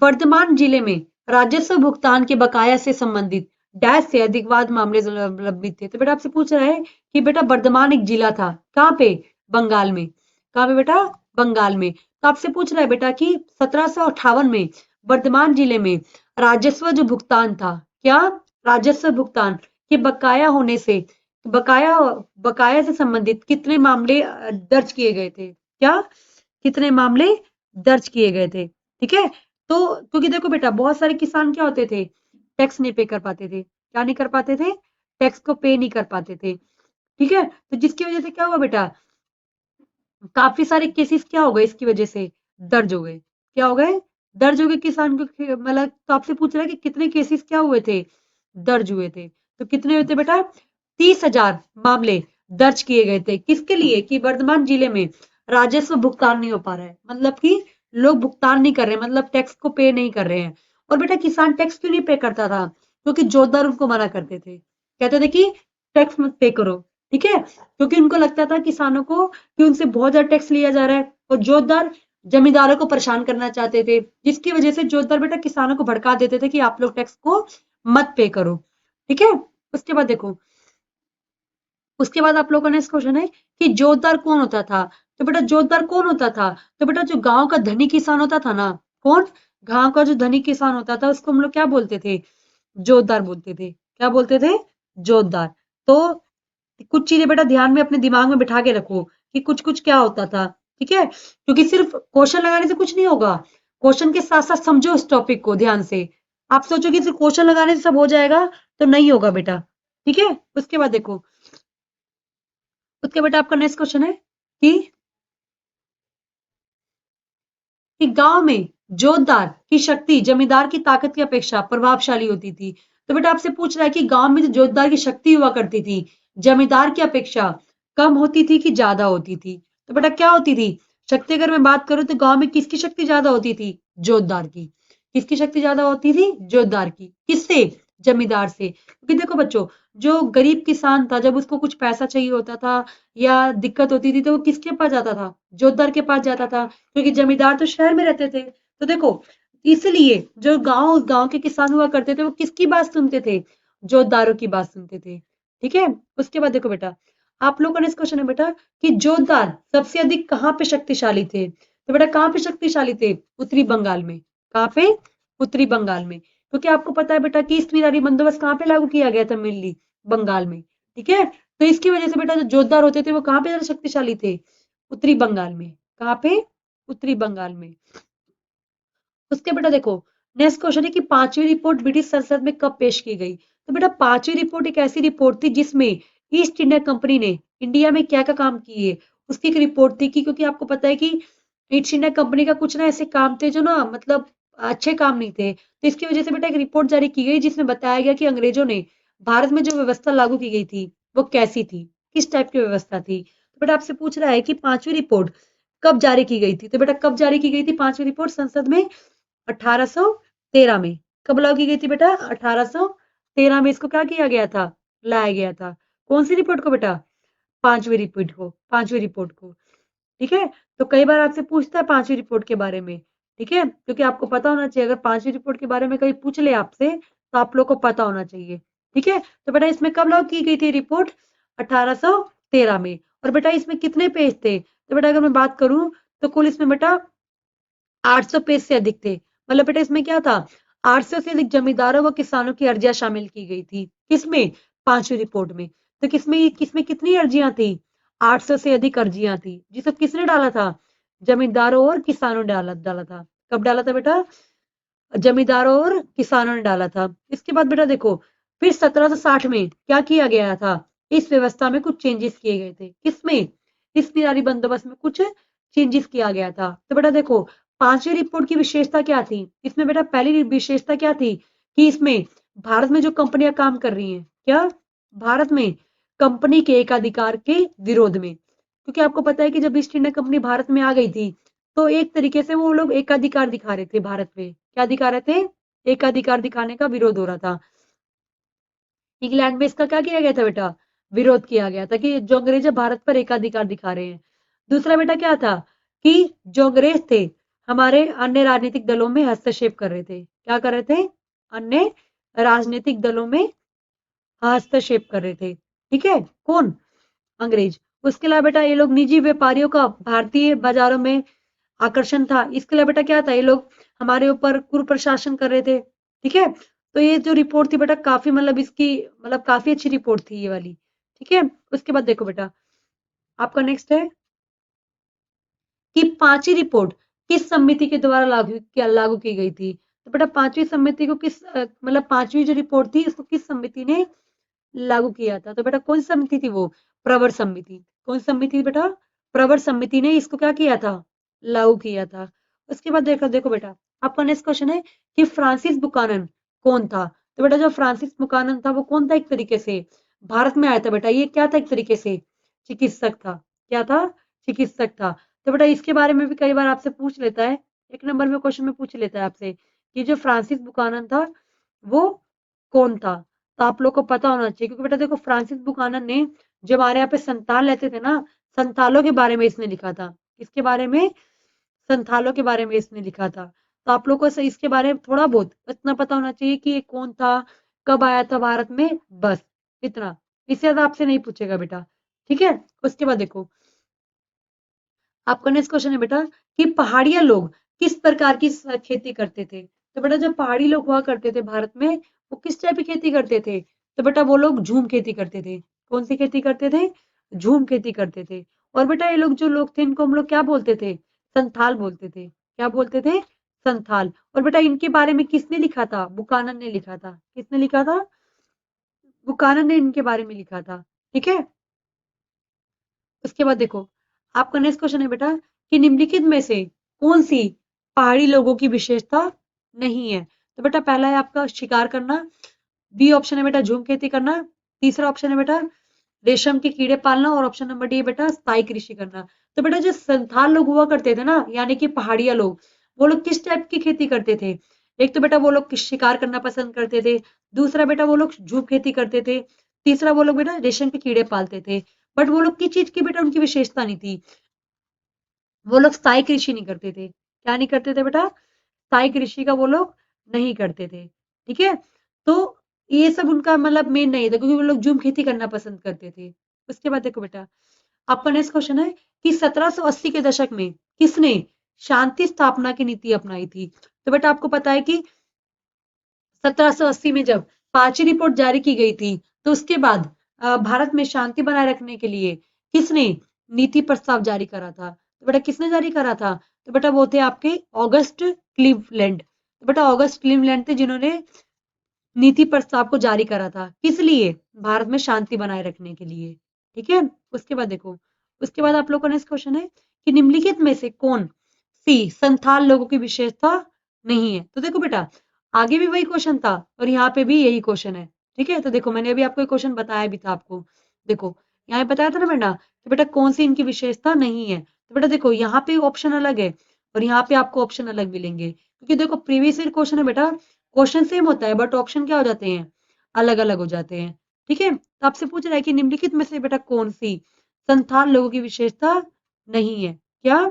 वर्धमान जिले में राजस्व भुगतान के बकाया से संबंधित डैश से अधिक वाद मामले लंबित थे। तो बेटा आपसे पूछ रहा है कि बेटा वर्धमान एक जिला था, कहाँ पे? बंगाल में। कहाँ पे बेटा? बंगाल में। तो आपसे पूछ रहा है बेटा कि 1758 में वर्धमान जिले में राजस्व जो भुगतान था, क्या? राजस्व भुगतान के बकाया होने से, बकाया बकाया से संबंधित कितने मामले दर्ज किए गए थे? क्या? कितने मामले दर्ज किए गए थे? ठीक है, तो क्योंकि देखो बेटा बहुत सारे किसान क्या होते थे? टैक्स नहीं पे कर पाते थे। क्या नहीं कर पाते थे? टैक्स को पे नहीं कर पाते थे। ठीक है, तो जिसकी वजह से क्या हुआ बेटा? काफी सारे केसेस क्या हो गए इसकी वजह से? दर्ज हो गए। क्या हो गए? दर्ज हो गए किसान को, मतलब तो आपसे पूछ रहा है कि कितने केसेस क्या हुए थे? दर्ज हुए थे। तो कितने हुए थे बेटा? 30,000 मामले दर्ज किए गए थे। किसके लिए? कि वर्धमान जिले में राजस्व भुगतान नहीं हो पा रहा है, मतलब कि लोग भुगतान नहीं कर रहे, मतलब टैक्स को पे नहीं कर रहे हैं। और बेटा किसान टैक्स क्यों नहीं पे करता था? क्योंकि जोतदार उनको मना करते थे, कहते थे कि टैक्स मत पे करो। ठीक है, क्योंकि उनको लगता था किसानों को कि उनसे बहुत ज्यादा टैक्स लिया जा रहा है, और जोतदार जमींदारों को परेशान करना चाहते थे, जिसकी वजह से जोतदार बेटा किसानों को भड़का देते थे कि आप लोग टैक्स को मत पे करो। ठीक है, उसके बाद देखो, उसके बाद आप लोगों का नेक्स्ट क्वेश्चन है कि जोतदार कौन होता था? तो बेटा जोतदार कौन होता था? तो बेटा जो गांव का धनी किसान होता था ना, कौन? गांव का जो धनी किसान होता था उसको हम लोग क्या बोलते थे? जोतदार बोलते थे। क्या बोलते थे? जोतदार। तो कुछ चीजें बेटा ध्यान में अपने दिमाग में बिठा के रखो कि कुछ कुछ क्या होता था। ठीक है, क्योंकि सिर्फ क्वेश्चन लगाने से कुछ नहीं होगा, क्वेश्चन के साथ साथ समझो इस टॉपिक को ध्यान से। आप सोचो कि सिर्फ क्वेश्चन लगाने से सब हो जाएगा, तो नहीं होगा बेटा। ठीक है, उसके बाद देखो, उसके बेटा आपका नेक्स्ट क्वेश्चन है कि गांव में जोतदार की शक्ति जमींदार की ताकत की अपेक्षा प्रभावशाली होती थी। तो बेटा आपसे पूछ रहा है कि गांव में जो जोतदार की शक्ति हुआ करती थी जमींदार की अपेक्षा कम होती थी कि ज्यादा होती थी? तो बेटा क्या होती थी? शक्ति अगर मैं बात करूं तो गांव में किसकी शक्ति ज्यादा होती थी? जोतदार की। किसकी शक्ति ज्यादा होती थी? जोतदार की। किससे? जमींदार से। क्योंकि देखो बच्चों, जो गरीब किसान था जब उसको कुछ पैसा चाहिए होता था या दिक्कत होती थी तो वो किसके पास जाता था? जोतदार के पास जाता था, क्योंकि जमींदार तो शहर में रहते थे। तो देखो, इसलिए जो गांव गांव के किसान हुआ करते थे वो किसकी बात सुनते थे? जोतदारों की बात सुनते थे। ठीक है, उसके बाद देखो बेटा, आप लोगों का नेक्स्ट क्वेश्चन है बेटा कि जोतदार सबसे अधिक कहाँ पे शक्तिशाली थे? तो बेटा कहाँ पे शक्तिशाली थे? उत्तरी बंगाल में। कहाँ पे? उत्तरी बंगाल में। क्योंकि आपको पता है बेटा कि ईस्ट मिरारी बंदोबस्त कहाँ पे लागू किया गया था? मेनली बंगाल में। ठीक है, तो इसकी वजह से बेटा जो जोतदार होते थे वो कहाँ पे ज्यादा शक्तिशाली थे? उत्तरी बंगाल में। कहाँ पे? उत्तरी बंगाल में। उसके बेटा देखो, नेक्स्ट क्वेश्चन है कि पांचवी रिपोर्ट ब्रिटिश संसद में कब पेश की गई? तो बेटा पांचवी रिपोर्ट एक ऐसी रिपोर्ट थी जिसमें ईस्ट इंडिया कंपनी ने इंडिया में क्या क्या काम किए उसकी एक रिपोर्ट थी, कि क्योंकि आपको पता है कि ईस्ट इंडिया कंपनी का कुछ ना ऐसे काम थे जो ना मतलब अच्छे काम नहीं थे, तो इसकी वजह से बेटा एक रिपोर्ट जारी की गई जिसमें बताया गया कि अंग्रेजों ने भारत में जो व्यवस्था लागू की गई थी वो कैसी थी, किस टाइप की व्यवस्था थी। तो बेटा आपसे पूछ रहा है कि पांचवी रिपोर्ट कब जारी की गई थी? तो बेटा कब जारी की गई थी पांचवी रिपोर्ट? संसद में 1813 में। कब लागू की गई थी बेटा? 1813 में इसको क्या किया गया था? लाया गया था। कौन सी रिपोर्ट को बेटा? पांचवी रिपोर्ट को। ठीक है, तो कई बार आपसे पूछता है पांचवी रिपोर्ट के बारे में। ठीक है, क्योंकि आपको पता होना चाहिए, अगर पांचवी रिपोर्ट के बारे में कभी पूछ ले आपसे तो आप लोग को पता होना चाहिए। ठीक है, तो बेटा इसमें कब लागू की गई थी रिपोर्ट? 1813 में। और बेटा इसमें कितने पेज थे? तो बेटा अगर मैं बात करूं तो कुल इसमें बेटा 800 पेज से अधिक थे। मतलब बेटा इसमें क्या था? 800 से अधिक जमींदारों व किसानों की अर्जियां शामिल की गई थी। किसमें? पांचवी रिपोर्ट में। तो किसमें किसमें कितनी अर्जियां थी? 800 से अधिक अर्जियां थी, जिसे किसने डाला था? जमींदारों और किसानों ने डाला डाला था। कब डाला था बेटा? जमींदारों और किसानों ने डाला था। इसके बाद बेटा देखो, फिर 1760 में क्या किया गया था? इस व्यवस्था में कुछ चेंजेस किए गए थे। किसमें? इस निरारी बंदोबस्त में कुछ चेंजेस किया गया था। तो बेटा देखो, पांचवी रिपोर्ट की विशेषता क्या थी? इसमें बेटा पहली विशेषता क्या थी कि इसमें भारत में जो कंपनियां काम कर रही हैं, क्या भारत में कंपनी के एकाधिकार के विरोध में, क्योंकि आपको पता है कि जब ईस्ट इंडिया कंपनी भारत में आ गई थी तो एक तरीके से वो लोग एकाधिकार दिखा रहे थे भारत में। क्या दिखा रहे थे? एकाधिकार दिखाने का विरोध हो रहा था। इंग्लैंड में इसका क्या किया गया था बेटा? विरोध किया गया था कि जो अंग्रेज है भारत पर एकाधिकार दिखा रहे हैं। दूसरा बेटा क्या था कि जो अंग्रेज थे हमारे अन्य राजनीतिक दलों में हस्तक्षेप कर रहे थे। क्या कर रहे थे? अन्य राजनीतिक दलों में हस्तक्षेप कर रहे थे। ठीक है, कौन? अंग्रेज। उसके अलावा बेटा ये लोग निजी व्यापारियों का भारतीय बाजारों में आकर्षण था। इसके अलावा बेटा क्या था? ये लोग हमारे ऊपर कुप्रशासन कर रहे थे। ठीक है, तो ये जो रिपोर्ट थी बेटा काफी मतलब इसकी मतलब काफी अच्छी रिपोर्ट थी ये वाली। ठीक है, उसके बाद देखो बेटा, आपका नेक्स्ट है कि पांचवी रिपोर्ट किस समिति के द्वारा लागू की गई थी? तो बेटा पांचवी समिति को किस मतलब पांचवी जो रिपोर्ट थी उसको किस समिति ने लागू किया था? तो बेटा कौन सी समिति थी वो? प्रवर समिति। कौन सी समिति थी बेटा? प्रवर समिति ने इसको क्या किया था? लागू किया था। उसके बाद देखो देखो बेटा, आपका नेक्स्ट क्वेश्चन है कि फ्रांसिस बुकानन कौन था? तो बेटा जो फ्रांसिस बुकानन था वो कौन था? एक तरीके से भारत में आया था बेटा। ये क्या था? एक तरीके से चिकित्सक था। क्या था? चिकित्सक था। तो बेटा इसके बारे में भी कई बार आपसे पूछ लेता है, एक नंबर में क्वेश्चन में पूछ लेता है आपसे कि जो फ्रांसिस बुकानन था वो कौन था? तो आप लोग को पता होना चाहिए, क्योंकि बेटा देखो फ्रांसिस बुकानन ने जब हमारे यहाँ पे संताल रहते थे ना, संतालों के बारे में इसने लिखा था। किसके बारे में? संथालों के बारे में इसने लिखा था। तो आप लोग को इसके बारे में थोड़ा बहुत इतना पता होना चाहिए कि ये कौन था, कब आया था भारत में, बस इतना। इससे ज्यादा आपसे नहीं पूछेगा बेटा। ठीक है, उसके बाद देखो, आपका नेक्स्ट क्वेश्चन है बेटा कि पहाड़िया लोग किस प्रकार की खेती करते थे? तो बेटा जो पहाड़ी लोग हुआ करते थे भारत में वो किस टाइप की खेती करते थे? तो बेटा वो लोग झूम खेती करते थे। कौन सी खेती करते थे? झूम खेती करते थे। और बेटा ये लोग जो लोग थे इनको हम लोग क्या बोलते थे? संथाल बोलते थे। क्या बोलते थे? संथाल। और बेटा इनके बारे में किसने लिखा था? बुकानन ने लिखा था। किसने लिखा था? बुकानन ने इनके बारे में लिखा था। ठीक है, उसके बाद देखो, आपका नेक्स्ट क्वेश्चन है बेटा कि निम्नलिखित में से कौन सी पहाड़ी लोगों की विशेषता नहीं है? तो बेटा पहला है आपका शिकार करना, बी ऑप्शन है बेटा झूम खेती करना, तीसरा ऑप्शन है बेटा रेशम के कीड़े पालना, और ऑप्शन नंबर डी है बेटा स्थायी कृषि करना। तो बेटा जो संथाल लोग हुआ करते थे ना, यानी कि पहाड़िया लोग, वो लोग किस टाइप की खेती करते थे? एक तो बेटा वो लोग शिकार करना पसंद करते थे, दूसरा बेटा वो लोग झूम खेती करते थे, तीसरा वो लोग बेटा रेशम के कीड़े पालते थे। बट वो लोग किस चीज की बेटा उनकी विशेषता नहीं थी, वो लोग स्थायी कृषि नहीं करते थे। क्या नहीं करते थे बेटा? स्थायी कृषि का वो लोग नहीं करते थे। ठीक है, तो ये सब उनका मतलब मेन नहीं था, क्योंकि वो लोग झूम खेती करना पसंद करते थे। उसके बाद देखो बेटा, आपका नेक्स्ट क्वेश्चन है कि 1780 के दशक में किसने शांति स्थापना की नीति अपनाई थी? तो बेटा आपको पता है कि 1780 में जब पांचवी रिपोर्ट जारी की गई थी तो उसके बाद भारत में शांति बनाए रखने के लिए किसने नीति प्रस्ताव जारी करा था? तो बेटा किसने जारी करा था? तो बेटा वो थे आपके ऑगस्ट क्लीवलैंड। तो बेटा ऑगस्ट क्लीवलैंड थे जिन्होंने नीति प्रस्ताव को जारी करा था। किस लिए? भारत में शांति बनाए रखने के लिए। ठीक है, उसके बाद देखो, उसके बाद आप लोगों का नेक्स्ट क्वेश्चन है कि निम्नलिखित में से कौन सी संथाल लोगों की विशेषता नहीं है? तो देखो बेटा, आगे भी वही क्वेश्चन था और यहाँ पे भी यही क्वेश्चन है। ठीक है, तो देखो मैंने अभी आपको एक क्वेश्चन बताया भी था आपको। देखो यहाँ बताया था ना बेटा कि बेटा कौन सी इनकी विशेषता नहीं है। तो बेटा देखो यहाँ पे ऑप्शन अलग है और यहाँ पे आपको ऑप्शन अलग मिलेंगे, क्योंकि देखो प्रीवियस ईयर क्वेश्चन है बेटा, क्वेश्चन सेम होता है बट ऑप्शन क्या हो जाते हैं, अलग अलग हो जाते हैं। ठीक है, तो आपसे पूछ रहा है कि निम्नलिखित में से बेटा कौन सी संथाल लोगों की विशेषता नहीं है? क्या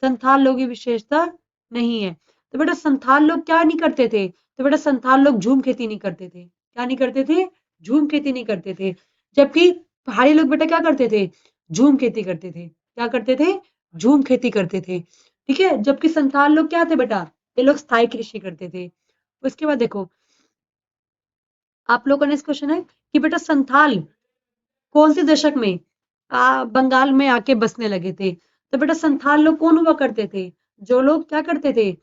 संथाल लोगों की विशेषता नहीं है? तो बेटा संथाल लोग क्या नहीं करते थे? तो बेटा संथाल लोग झूम खेती नहीं करते थे। क्या नहीं करते थे? झूम खेती नहीं करते थे। जबकि पहाड़ी लोग बेटा क्या करते थे? झूम खेती करते थे। क्या करते थे? झूम खेती करते थे। ठीक है, जबकि संथाल लोग क्या थे बेटा? ये लोग स्थायी कृषि करते थे। उसके बाद देखो, आप लोगों का नेक्स्ट क्वेश्चन है कि बेटा संथाल कौन से दशक में बंगाल में आके बसने लगे थे? तो बेटा संथाल लोग कौन हुआ करते थे? जो लोग क्या करते थे?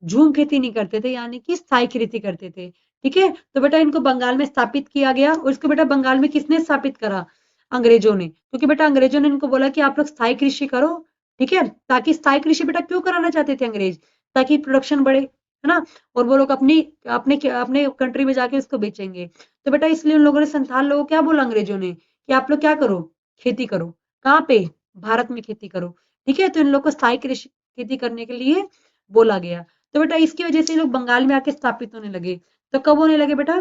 झूम खेती नहीं करते थे, यानी कि स्थायी खेती करते थे। ठीक है, तो बेटा इनको बंगाल में स्थापित किया गया और इसको बेटा बंगाल में किसने स्थापित करा? अंग्रेजों ने, क्योंकि बेटा अंग्रेजों ने इनको बोला कि आप लोग स्थायी कृषि करो। ठीक है, ताकि स्थायी कृषि बेटा क्यों कराना चाहते थे अंग्रेज? ताकि प्रोडक्शन बढ़े, है ना, और वो लोग अपनी अपने अपने कंट्री में जाके उसको बेचेंगे। तो बेटा इसलिए उन लोगों ने संथाल लोगों को क्या बोला अंग्रेजों ने कि आप लोग क्या करो? खेती करो। कहाँ पे? भारत में खेती करो। ठीक है, तो इन लोग को स्थायी कृषि खेती करने के लिए बोला गया। तो बेटा इसकी वजह से लोग बंगाल में आके स्थापित होने लगे। तो कब होने लगे बेटा?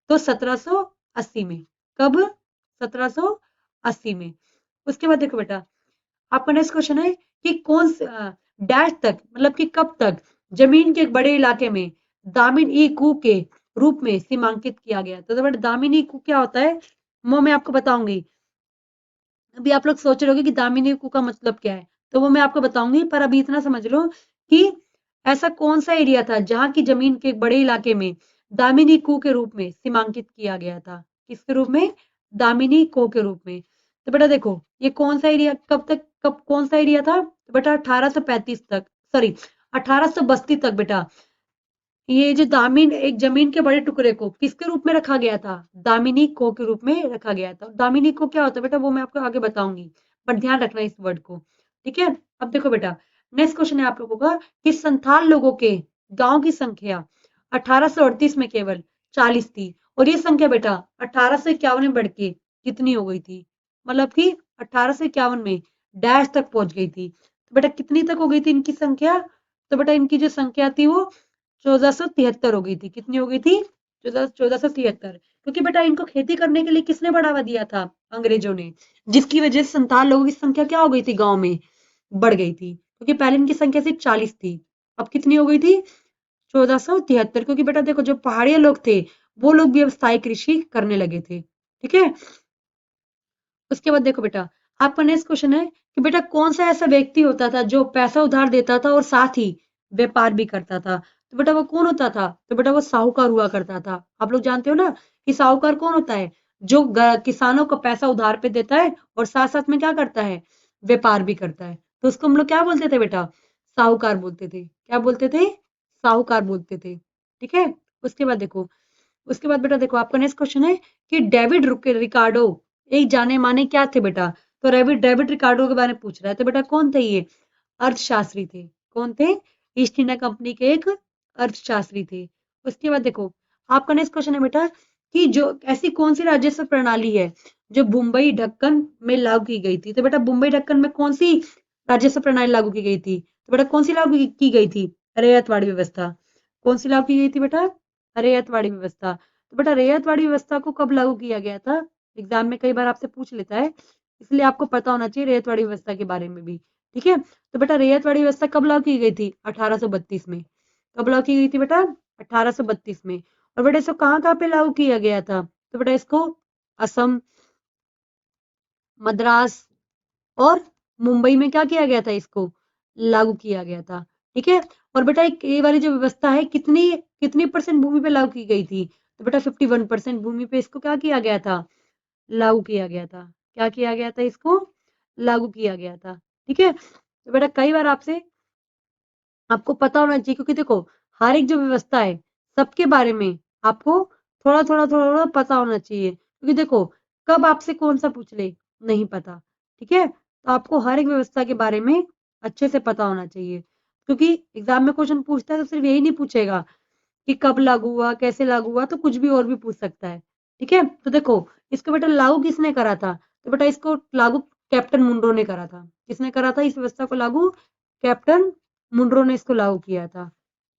तो 1780 में। कब? 1780 में। उसके बाद देखो बेटा, आपका नेक्स्ट क्वेश्चन है कि कौन डैश तक, मतलब कि कब तक जमीन के एक बड़े इलाके में दामिन ई कू के रूप में सीमांकित किया गया? तो बेटा दामिन ई कू क्या होता है वो मैं आपको बताऊंगी। अभी आप लोग सोच रहे होगे कि दामिनी कू का मतलब क्या है, तो वो मैं आपको बताऊंगी, पर अभी इतना समझ लो कि ऐसा कौन सा एरिया था जहां की जमीन के एक बड़े इलाके में दामिनी कू के रूप में सीमांकित किया गया था? किसके रूप में? दामिनी को के रूप में। तो बेटा देखो ये कौन सा एरिया, कब तक, कब कौन सा एरिया था? तो बेटा 1835 तक, सॉरी 1832 तक बेटा ये जो दामिन एक जमीन के बड़े टुकड़े को किसके रूप में रखा गया था? दामिनी को के रूप में रखा गया था। दामिनी को क्या होता है बेटा वो मैं आपको आगे बताऊंगी, पर ध्यान रखना इस वर्ड को। ठीक है, अब देखो बेटा नेक्स्ट क्वेश्चन है आप लोगों का कि संथाल लोगों के गांव की संख्या 1838 में केवल 40 थी और ये संख्या बेटा 1851 में बढ़ के कितनी हो गई थी? मतलब कि 1851 में डैश तक पहुंच गई थी। तो बेटा कितनी तक हो गई थी इनकी संख्या? तो बेटा इनकी जो संख्या थी वो 1473 हो गई थी। कितनी हो गई थी? 1473। क्योंकि बेटा इनको खेती करने के लिए किसने बढ़ावा दिया था? अंग्रेजों ने, जिसकी वजह से संथाल लोगों की संख्या क्या हो गई थी गांव में? बढ़ गई थी, क्योंकि पहले इनकी संख्या सिर्फ 40 थी, अब कितनी हो गई थी? 1473। क्योंकि बेटा देखो जो पहाड़ी लोग थे वो लोग भी अब स्थायी कृषि करने लगे थे। ठीक है, उसके बाद देखो बेटा आपका नेक्स्ट क्वेश्चन है कि बेटा कौन सा ऐसा व्यक्ति होता था जो पैसा उधार देता था और साथ ही व्यापार भी करता था? तो बेटा वो कौन होता था? तो बेटा वो साहूकार हुआ करता था। आप लोग जानते हो ना कि साहूकार कौन होता है? जो किसानों को पैसा उधार पे देता है और साथ साथ में क्या करता है? व्यापार भी करता है। तो उसको हम लोग क्या बोलते थे बेटा? साहूकार बोलते थे। क्या बोलते थे? साहूकार बोलते थे। ठीक है, उसके बाद देखो, उसके बाद बेटा देखो आपका नेक्स्ट क्वेश्चन है कि डेविड रिकार्डो एक जाने माने क्या थे बेटा? तो डेविड रिकार्डो के बारे में पूछ रहा है। तो बेटा कौन थे ये? अर्थशास्त्री थे। कौन थे? ईस्ट इंडिया कंपनी के एक अर्थशास्त्री थे। उसके बाद देखो आपका नेक्स्ट क्वेश्चन है बेटा कि जो ऐसी कौन सी राजस्व प्रणाली है जो मुंबई ढक्कन में लागू की गई थी? तो बेटा मुंबई ढक्कन में कौन सी राजस्व प्रणाली लागू की गई थी? तो बेटा कौन सी लागू की गई थी? रैयतवाड़ी व्यवस्था। कौन सी लागू की गई थी बेटा? रैयतवाड़ी व्यवस्था। तो बेटा रैयतवाड़ी व्यवस्था को कब लागू किया गया था? एग्जाम में कई बार आपसे पूछ लेता है, इसलिए आपको पता होना चाहिए रैयतवाड़ी व्यवस्था के बारे में भी। ठीक है, तो बेटा रैयतवाड़ी व्यवस्था कब लागू की गई थी? 1832 में। कब लागू की गई थी बेटा? 1832 में। और बेटा इसको कहाँ कहाँ पे लागू किया गया था? तो बेटा इसको असम, मद्रास और मुंबई में क्या किया गया था? इसको लागू किया गया था। ठीक है, और बेटा एक ये वाली जो व्यवस्था है कितनी कितनी परसेंट भूमि पे लागू की गई थी? तो बेटा 51% भूमि पे इसको क्या किया गया था? लागू किया गया था। क्या किया गया था? इसको लागू किया गया था। ठीक है, तो बेटा कई बार आपसे आपको पता होना चाहिए, क्योंकि देखो हर एक जो व्यवस्था है सबके बारे में आपको थोड़ा थोड़ा थोड़ा थोड़ा पता होना चाहिए, क्योंकि देखो कब आपसे कौन सा पूछ ले नहीं पता। ठीक है, तो आपको हर एक व्यवस्था के बारे में अच्छे से पता होना चाहिए, क्योंकि एग्जाम में क्वेश्चन पूछता है तो सिर्फ यही नहीं पूछेगा कि कब लागू हुआ, कैसे लागू हुआ, तो कुछ भी और भी पूछ सकता है। ठीक है, तो देखो इसको बेटा लागू किसने करा था? तो बेटा इसको लागू कैप्टन मुनरो ने करा था। किसने करा था इस व्यवस्था को लागू? कैप्टन मुनरो ने इसको लागू किया था।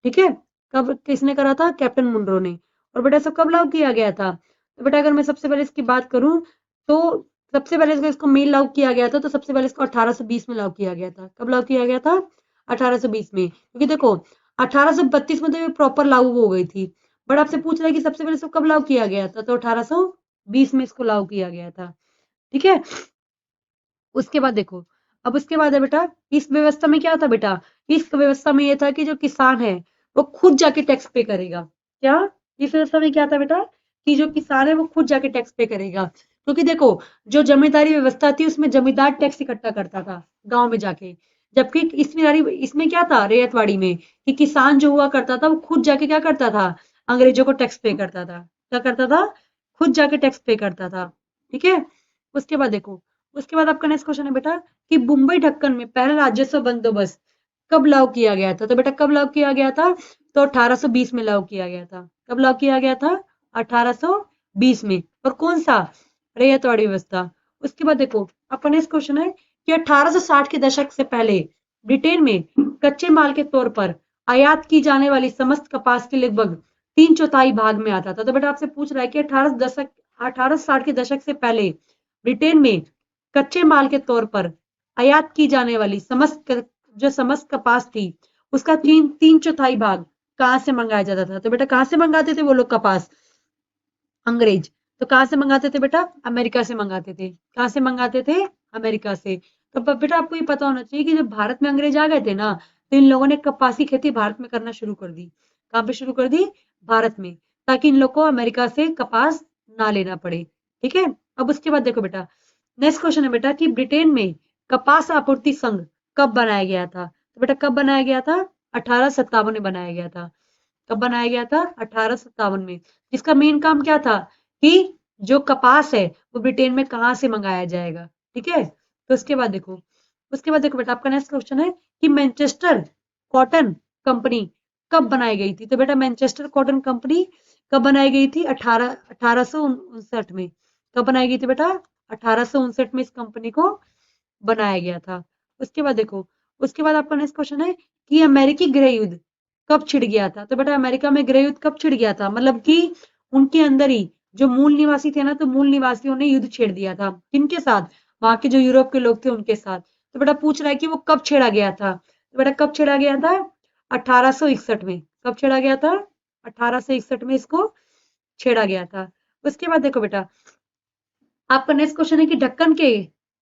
ठीक है, कब किसने करा था? कैप्टन मुनरो ने। और बेटा इसको कब लागू किया गया था? तो बेटा अगर मैं सबसे पहले इसकी बात करूं तो सबसे पहले इसको मेल लागू किया गया था, तो सबसे पहले इसको 1820 में लागू किया गया था। कब लागू किया गया था? 1820 में, क्योंकि देखो 1832 में तो ये प्रॉपर लागू हो गई थी, बट आपसे पूछ रहा है कि सबसे पहले इसको कब लागू किया गया था, तो 1820 में इसको लागू किया गया था। ठीक है, उसके बाद देखो, अब उसके बाद है बेटा इस व्यवस्था में क्या होता बेटा? इस व्यवस्था में ये था कि जो किसान है वो खुद जाके टैक्स पे करेगा। क्या इस व्यवस्था में क्या था बेटा? कि जो किसान है वो खुद जाके टैक्स पे करेगा, क्योंकि देखो जो जमींदारी व्यवस्था थी उसमें जमींदार टैक्स इकट्ठा करता था गांव में जाके, जबकि इसमें क्या था रैयतवाड़ी में कि किसान जो हुआ करता था वो खुद जाके क्या करता था? अंग्रेजों को टैक्स पे करता था। क्या करता था? खुद जाके टैक्स पे करता था। ठीक है, उसके बाद देखो, उसके बाद आपका नेक्स्ट क्वेश्चन है बेटा कि मुंबई ढक्कन में पहला राजस्व बंदोबस्त कब लागू किया गया था? तो बेटा कब लागू किया गया था? तो 1820 में लागू किया गया था। कब लागू किया गया था? 1820 में। और कौन सा? रैयतवाड़ी व्यवस्था। उसके बाद देखो आपका नेक्स्ट क्वेश्चन है कि 1860 के दशक से पहले ब्रिटेन में कच्चे माल के तौर पर आयात की जाने वाली समस्त कपास के लगभग 3/4 भाग में आता था। तो बेटा आपसे पूछ रहा है कि 1860 के दशक से पहले ब्रिटेन में कच्चे माल के तौर पर आयात की जाने वाली समस्त कपास थी उसका 3/4 भाग कहाँ से मंगाया जाता था? तो बेटा कहाँ से मंगाते थे वो लोग कपास? अंग्रेज। तो कहाँ से मंगाते थे बेटा? अमेरिका से मंगाते थे। कहाँ से मंगाते थे? अमेरिका से। तो बेटा आपको ये पता होना चाहिए कि जब भारत में अंग्रेज आ गए थे ना, तो इन लोगों ने कपास की खेती भारत में करना शुरू कर दी। कहाँ पे शुरू कर दी? भारत में, ताकि इन लोग को अमेरिका से कपास ना लेना पड़े। ठीक है, अब उसके बाद देखो बेटा नेक्स्ट क्वेश्चन है बेटा कि ब्रिटेन में कपास आपूर्ति संघ कब बनाया गया था? तो बेटा कब बनाया गया था? 1857 में बनाया गया था। कब बनाया गया था? 1857 में। इसका मेन काम क्या था कि जो कपास है वो ब्रिटेन में कहाँ से मंगाया जाएगा। ठीक है, तो उसके बाद देखो बेटा आपका नेक्स्ट क्वेश्चन है कि मैनचेस्टर कॉटन कंपनी कब बनाई गई थी? तो बेटा मैनचेस्टर कॉटन कंपनी कब बनाई गई थी? 1859 में। कब बनाई गई थी बेटा? 1859 में इस कंपनी को बनाया गया था। उसके बाद देखो, उसके बाद आपका नेक्स्ट क्वेश्चन है कि अमेरिकी गृह युद्ध कब छिड़ गया था? तो बेटा अमेरिका में गृह युद्ध कब छिड़ गया था? मतलब कि उनके अंदर ही जो मूल निवासी थे ना, तो मूल निवासियों ने युद्ध छेड़ दिया था। किनके साथ? वहां के जो यूरोप के लोग थे उनके साथ। तो बेटा पूछ रहा है कि वो कब छेड़ा गया था? तो बेटा कब छेड़ा गया था? 1861 में। कब छेड़ा गया था? 1861 में इसको छेड़ा गया था। उसके बाद देखो बेटा आपका नेक्स्ट क्वेश्चन है कि ढक्कन के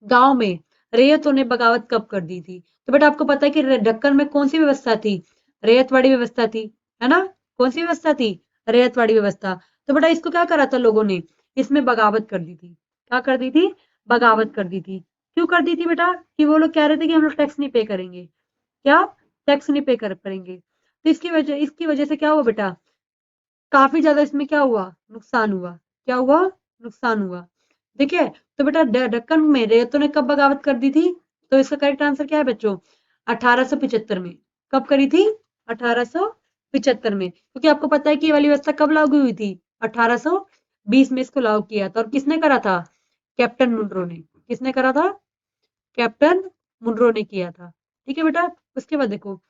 गांव में रैयतों ने बगावत कब कर दी थी? तो बेटा आपको पता है कि ढक्कन में कौन सी व्यवस्था थी? रैयतवाड़ी व्यवस्था थी, है ना? कौन सी व्यवस्था थी? रैयतवाड़ी व्यवस्था। तो बेटा इसको क्या करा था लोगों ने? इसमें बगावत कर दी थी। क्या कर दी थी? बगावत कर दी थी। क्यों कर दी थी बेटा? कि वो लोग कह रहे थे कि हम लोग टैक्स नहीं पे करेंगे। क्या? टैक्स नहीं पे कर पाएंगे। तो इसकी वजह से क्या हुआ बेटा? काफी ज्यादा इसमें क्या हुआ? नुकसान हुआ। क्या हुआ? नुकसान हुआ। ठीक है, तो बेटा ढक्कन में रेतों ने कब बगावत कर दी थी? तो इसका करेक्ट आंसर क्या है बच्चों? 1875 में। कब करी थी? 1875 में, क्योंकि आपको पता है कि ये वाली व्यवस्था कब लागू हुई थी? 1820 में इसको लागू किया था। और किसने करा था? कैप्टन मुनरो ने। किसने करा था? कैप्टन मुनरो ने किया था। ठीक है बेटा, उसके बाद देखो,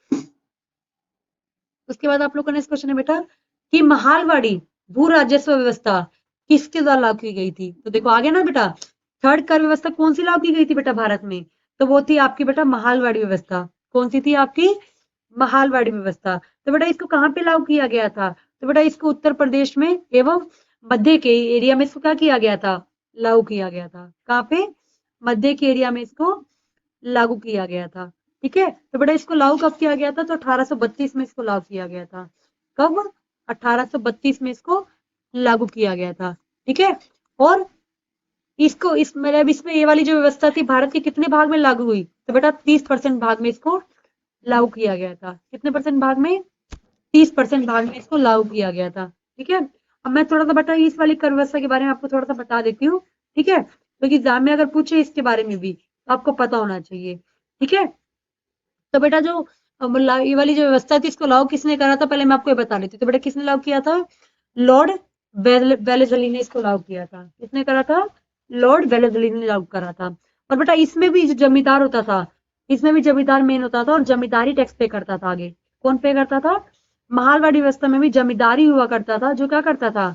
उसके बाद आप लोग का नेक्स्ट क्वेश्चन है बेटा कि महालवाड़ी भू राजस्व व्यवस्था किसके द्वारा लागू की गई थी? तो देखो आगे ना बेटा, थर्ड कर व्यवस्था कौन सी लागू की गई थी बेटा भारत में? तो वो थी आपकी बेटा महालवाड़ी व्यवस्था। कौन सी थी आपकी? महालवाड़ी व्यवस्था। तो बेटा इसको कहाँ पे लागू किया गया था? तो बेटा इसको उत्तर प्रदेश में एवं मध्य के एरिया में इसको क्या किया गया था? लागू किया गया था। कहाँ पे? मध्य के एरिया में इसको लागू किया गया था। ठीक है, तो बेटा इसको लागू कब किया गया था? तो 1832 में इसको लागू किया गया था। कब? 1832 में इसको लागू किया गया था। ठीक है, और इसको इस मतलब इसमें ये वाली जो व्यवस्था थी भारत के कितने भाग में लागू हुई? तो बेटा 30% भाग में इसको लागू किया गया था। कितने परसेंट भाग में? 30% भाग में इसको लागू किया गया था। ठीक है, अब मैं थोड़ा सा बेटा इस वाली कर व्यवस्था के बारे में आपको थोड़ा सा बता देती हूँ। ठीक है, क्योंकि एग्जाम में अगर पूछे इसके बारे में भी तो आपको पता होना चाहिए। ठीक है, तो बेटा जो ये वाली जो व्यवस्था थी इसको लागू किसने करा था, पहले मैं आपको ये बता देती हूँ। तो बेटा किसने लागू किया था? लॉर्ड वेलेस्ली ने इसको लागू किया था। किसने करा था? लॉर्ड वेलेस्ली ने लागू करा था। और बेटा इसमें भी जो जमींदार होता था, इसमें भी जमींदार मेन होता था और जमींदारी टैक्स पे करता था। आगे कौन पे करता था? महालवाड़ी व्यवस्था में भी जमींदारी हुआ करता था, जो क्या करता था?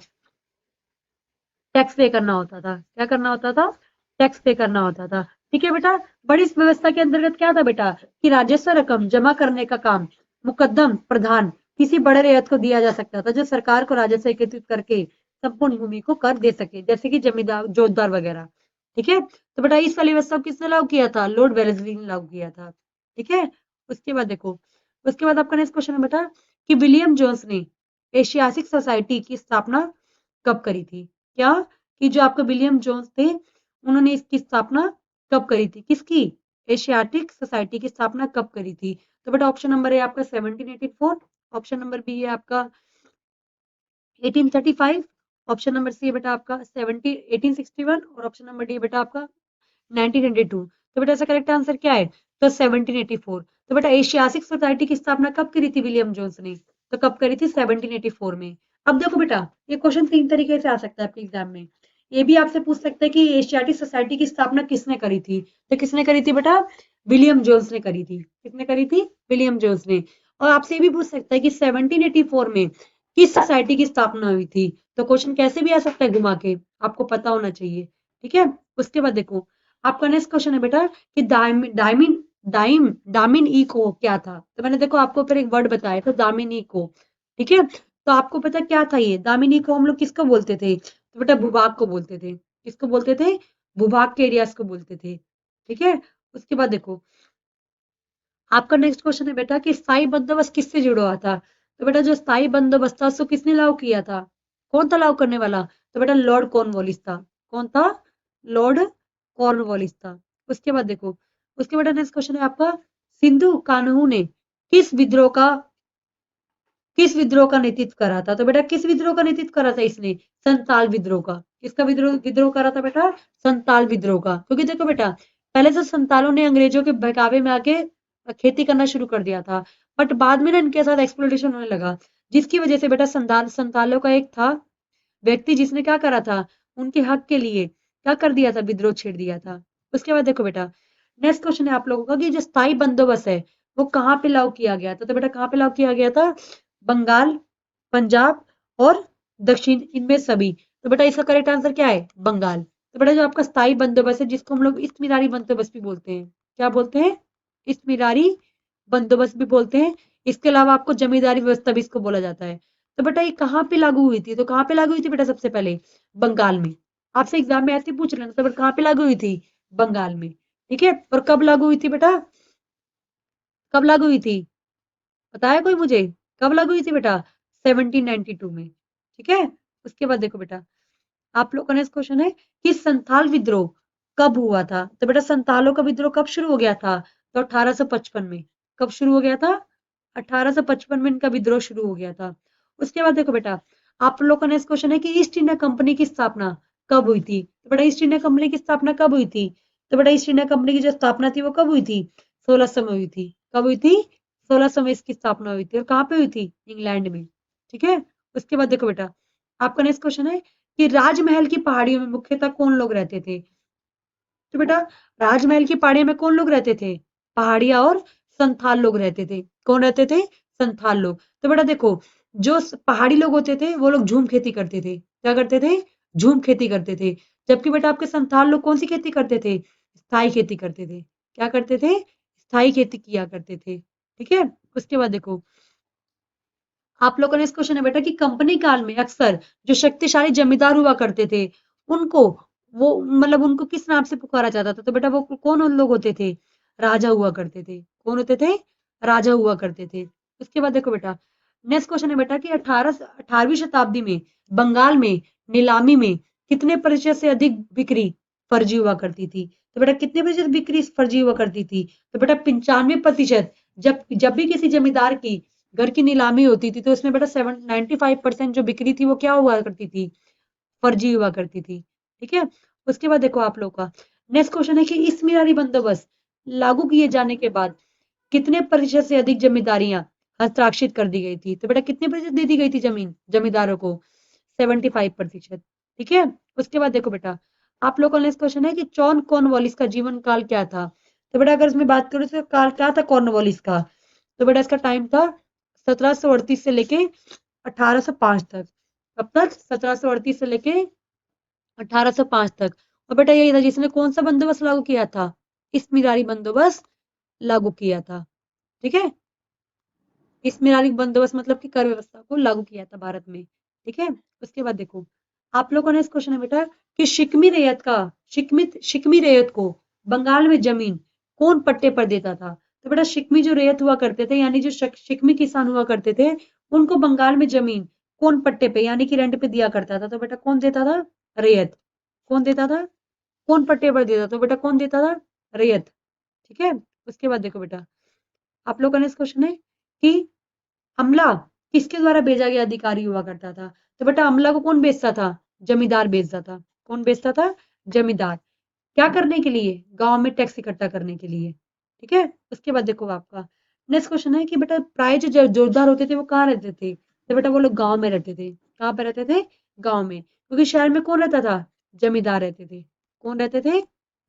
टैक्स पे करना होता था। क्या करना होता था? टैक्स पे करना होता था। ठीक है बेटा, बड़ी इस व्यवस्था के अंतर्गत क्या था बेटा कि राजस्व रकम जमा करने का काम मुकद्दम प्रधान किसी बड़े रैयत को दिया जा सकता था, जो सरकार को राजस्व एकत्रित करके संपूर्ण भूमि को कर दे सके, जैसे कि जमींदार जोतदार वगैरह। ठीक है, तो बेटा इस वाली व्यवस्था को किसने लागू किया था? लॉर्ड वेलेस्ली ने लागू किया था। ठीक है, उसके बाद देखो, उसके बाद आपका नेक्स्ट क्वेश्चन है बेटा कि विलियम जोन्स ने एशियाटिक सोसाइटी की स्थापना कब करी थी? क्या? कि जो आपके विलियम जोन्स थे उन्होंने इसकी स्थापना कब करी थी? किसकी? एशियाटिक सोसाइटी की स्थापना कब करी थी? तो बेटा ऑप्शन नंबर है आपका 1784, ऑप्शन नंबर बी है आपका 1835, ऑप्शन नंबर सी है बेटा आपका 1861 और ऑप्शन नंबर डी है बेटा आपका 1902। तो बेटा इसका करेक्ट आंसर क्या है? तो 1784। तो बेटा एशियाटिक सोसाइटी की स्थापना कब करी थी विलियम जोन्स ने? तो कब करी थी? 1784 में। अब देखो बेटा ये क्वेश्चन 3 तरीके से आ सकता है आपके एग्जाम में। ये भी आपसे पूछ सकता है कि एशियाटिक सोसाइटी की स्थापना किसने करी थी? तो किसने करी थी बेटा? विलियम जोन्स ने करी थी। किसने करी थी? विलियम जोन्स ने। और आपसे ये भी पूछ सकता है कि 1784 में किस सोसाइटी की स्थापना हुई थी? तो क्वेश्चन कैसे भी आ सकता है घुमा के, आपको पता होना चाहिए। ठीक है, उसके बाद देखो आपका नेक्स्ट क्वेश्चन है बेटा कि दामिन ई को क्या था? तो मैंने देखो आपको फिर एक वर्ड बताया था दामिन ई को। ठीक है, तो आपको पता क्या था ये दामिन ई को हम लोग किसको बोलते थे? तो बेटा भूभाग को बोलते थे। किसको बोलते थे? भूभाग के एरियाज को बोलते थे। ठीक है, उसके बाद देखो आपका नेक्स्ट क्वेश्चन है बेटा कि स्थायी बंदोबस्त किससे जुड़ा हुआ था? तो बेटा जो स्थायी बंदोबस्त था उसको किसने लागू किया था? कौन था लागू करने वाला? तो बेटा लॉर्ड कॉर्नवालिस था। कौन था? लॉर्ड कॉर्नवालिस था। उसके बाद देखो उसके बाद नेक्स्ट क्वेश्चन है आपका सिंधु कान्हू ने किस विद्रोह का नेतृत्व करा था? तो बेटा किस विद्रोह का नेतृत्व करा था इसने? संताल विद्रोह का। किसका विद्रोह विद्रोह करा था बेटा? संताल विद्रोह का। क्योंकि देखो बेटा पहले तो संतालों ने अंग्रेजों के बहकावे में आके खेती करना शुरू कर दिया था, बट बाद में ना इनके साथ एक्सप्लोइटेशन होने लगा, जिसकी वजह से बेटा संतालों का एक था व्यक्ति जिसने क्या करा था उनके हक के लिए क्या कर दिया था? विद्रोह छेड़ दिया था। उसके बाद देखो बेटा नेक्स्ट क्वेश्चन है आप लोगों का कि जो स्थायी बंदोबस्त है वो कहाँ पे लागू किया गया था? तो बेटा कहाँ पे लागू किया गया था? बंगाल, पंजाब और दक्षिण इनमें सभी। तो बेटा इसका करेक्ट आंसर क्या है? बंगाल। तो बेटा जो आपका स्थायी बंदोबस्त है जिसको हम लोग इस्तिमिरारी बंदोबस्त भी बोलते हैं, क्या बोलते हैं? इस्तिमिरारी बंदोबस्त भी बोलते हैं। इसके अलावा आपको जमींदारी व्यवस्था भी इसको बोला जाता है। तो बेटा ये कहाँ पे लागू हुई थी? तो कहाँ पे लागू हुई थी बेटा? सबसे पहले बंगाल में। आपसे एग्जाम में ऐसे पूछ रहे हैं तो बेटा कहाँ पे लागू हुई थी? बंगाल में। ठीक है, और कब लागू हुई थी बेटा? कब लागू हुई थी? बताया कोई मुझे? कब लागू हुई थी बेटा? 1792 में। ठीक है, उसके बाद देखो बेटा आप लोग का नेक्स्ट क्वेश्चन है कि संथाल विद्रोह कब हुआ था? तो बेटा संथालों का विद्रोह कब शुरू हो गया था? तो 1855 में। कब शुरू हो गया था? 1855 में इनका विद्रोह शुरू हो गया था। उसके बाद देखो बेटा आप लोग का नेक्स्ट क्वेश्चन है कि ईस्ट इंडिया कंपनी की स्थापना कब हुई थी? तो बेटा ईस्ट इंडिया कंपनी की स्थापना कब हुई थी? तो बेटा ईस्ट इंडिया कंपनी की जो स्थापना थी वो कब हुई थी? 1600 में हुई थी। कब हुई थी? 1600 में इसकी स्थापना हुई थी। और कहाँ पे हुई थी? इंग्लैंड में। ठीक है, उसके बाद देखो बेटा आपका नेक्स्ट क्वेश्चन है कि राजमहल की पहाड़ियों में मुख्यतः कौन लोग रहते थे? तो बेटा राजमहल की पहाड़ियों में कौन लोग रहते थे? पहाड़िया और संथाल लोग रहते थे। कौन रहते थे? संथाल लोग। तो बेटा देखो जो पहाड़ी लोग होते थे वो लोग झूम खेती करते थे। क्या करते थे? झूम खेती करते थे। जबकि बेटा आपके संथाल लोग कौन सी खेती करते थे? स्थायी खेती करते थे। क्या करते थे? स्थायी खेती किया करते थे। ठीक है, उसके बाद देखो आप लोगों ने इस क्वेश्चन है बेटा कि कंपनी काल में अक्सर जो शक्तिशाली जमींदार हुआ करते थे उनको वो मतलब उनको किस नाम से पुकारा जाता था? तो बेटा वो कौन उन लोग होते थे? राजा हुआ करते थे। कौन होते थे? राजा हुआ करते थे। उसके बाद देखो बेटा नेक्स्ट क्वेश्चन है बेटा कि 18वीं शताब्दी में बंगाल में नीलामी में कितने प्रतिशत से अधिक बिक्री फर्जी हुआ करती थी। तो बेटा कितने प्रतिशत बिक्री फर्जी हुआ करती थी? तो बेटा 95%। जब भी किसी जमींदार की घर की नीलामी होती थी तो उसमें बेटा 95% जो बिक्री थी वो क्या हुआ करती थी? फर्जी हुआ करती थी। ठीक है, उसके बाद देखो आप लोग का नेक्स्ट क्वेश्चन है कि इस मीरारी बंदोबस्त लागू किए जाने के बाद कितने प्रतिशत से अधिक जमींदारियां हस्ताक्षरित कर दी गई थी? तो बेटा कितने प्रतिशत दे दी गई थी जमीन जमींदारों को? 75%। ठीक है, उसके बाद देखो बेटा आप लोगों का नेक्स्ट क्वेश्चन है कि जॉन कॉर्नवालिस का जीवन काल क्या था? तो बेटा अगर इसमें बात करूं तो काल क्या था कॉर्नवालिस का? तो बेटा इसका टाइम था 1738 से लेके 1805 तक। कब तक? 1738 से लेके 1805 तक। और बेटा यही था जिसने कौन सा बंदोबस्त लागू किया था? इस मिरारी बंदोबस्त लागू किया था। ठीक है, इस मिरारी बंदोबस्त मतलब कि कर व्यवस्था को लागू किया था भारत में। ठीक है, उसके बाद देखो आप लोगों ने इस क्वेश्चन है बेटा कि शिकमी रेयत को बंगाल में जमीन कौन पट्टे पर देता था? तो बेटा शिकमी जो रेयत हुआ करते थे यानी जो शिकमी किसान हुआ करते थे उनको बंगाल में जमीन कौन पट्टे पे यानी कि रेंट पे दिया करता था? तो बेटा कौन देता था? रेयत। कौन देता था? कौन पट्टे पर देता? तो बेटा कौन देता था? रेयत। ठीक है, उसके बाद देखो बेटा आप लोगों का नेक्स्ट क्वेश्चन है कि अमला किसके द्वारा भेजा गया अधिकारी हुआ करता था? तो बेटा अमला को कौन भेजता था? जमींदार भेजता था। कौन भेजता था? जमींदार। क्या करने के लिए? गांव में टैक्स इकट्ठा करने के लिए। ठीक है, उसके बाद देखो आपका नेक्स्ट क्वेश्चन है कि बेटा प्राय जो जोरदार होते थे वो कहाँ रहते थे? तो बेटा वो लोग गांव में रहते थे। कहाँ पे रहते थे? गांव में, क्योंकि शहर में कौन रहता था? जमींदार रहते थे। कौन रहते थे?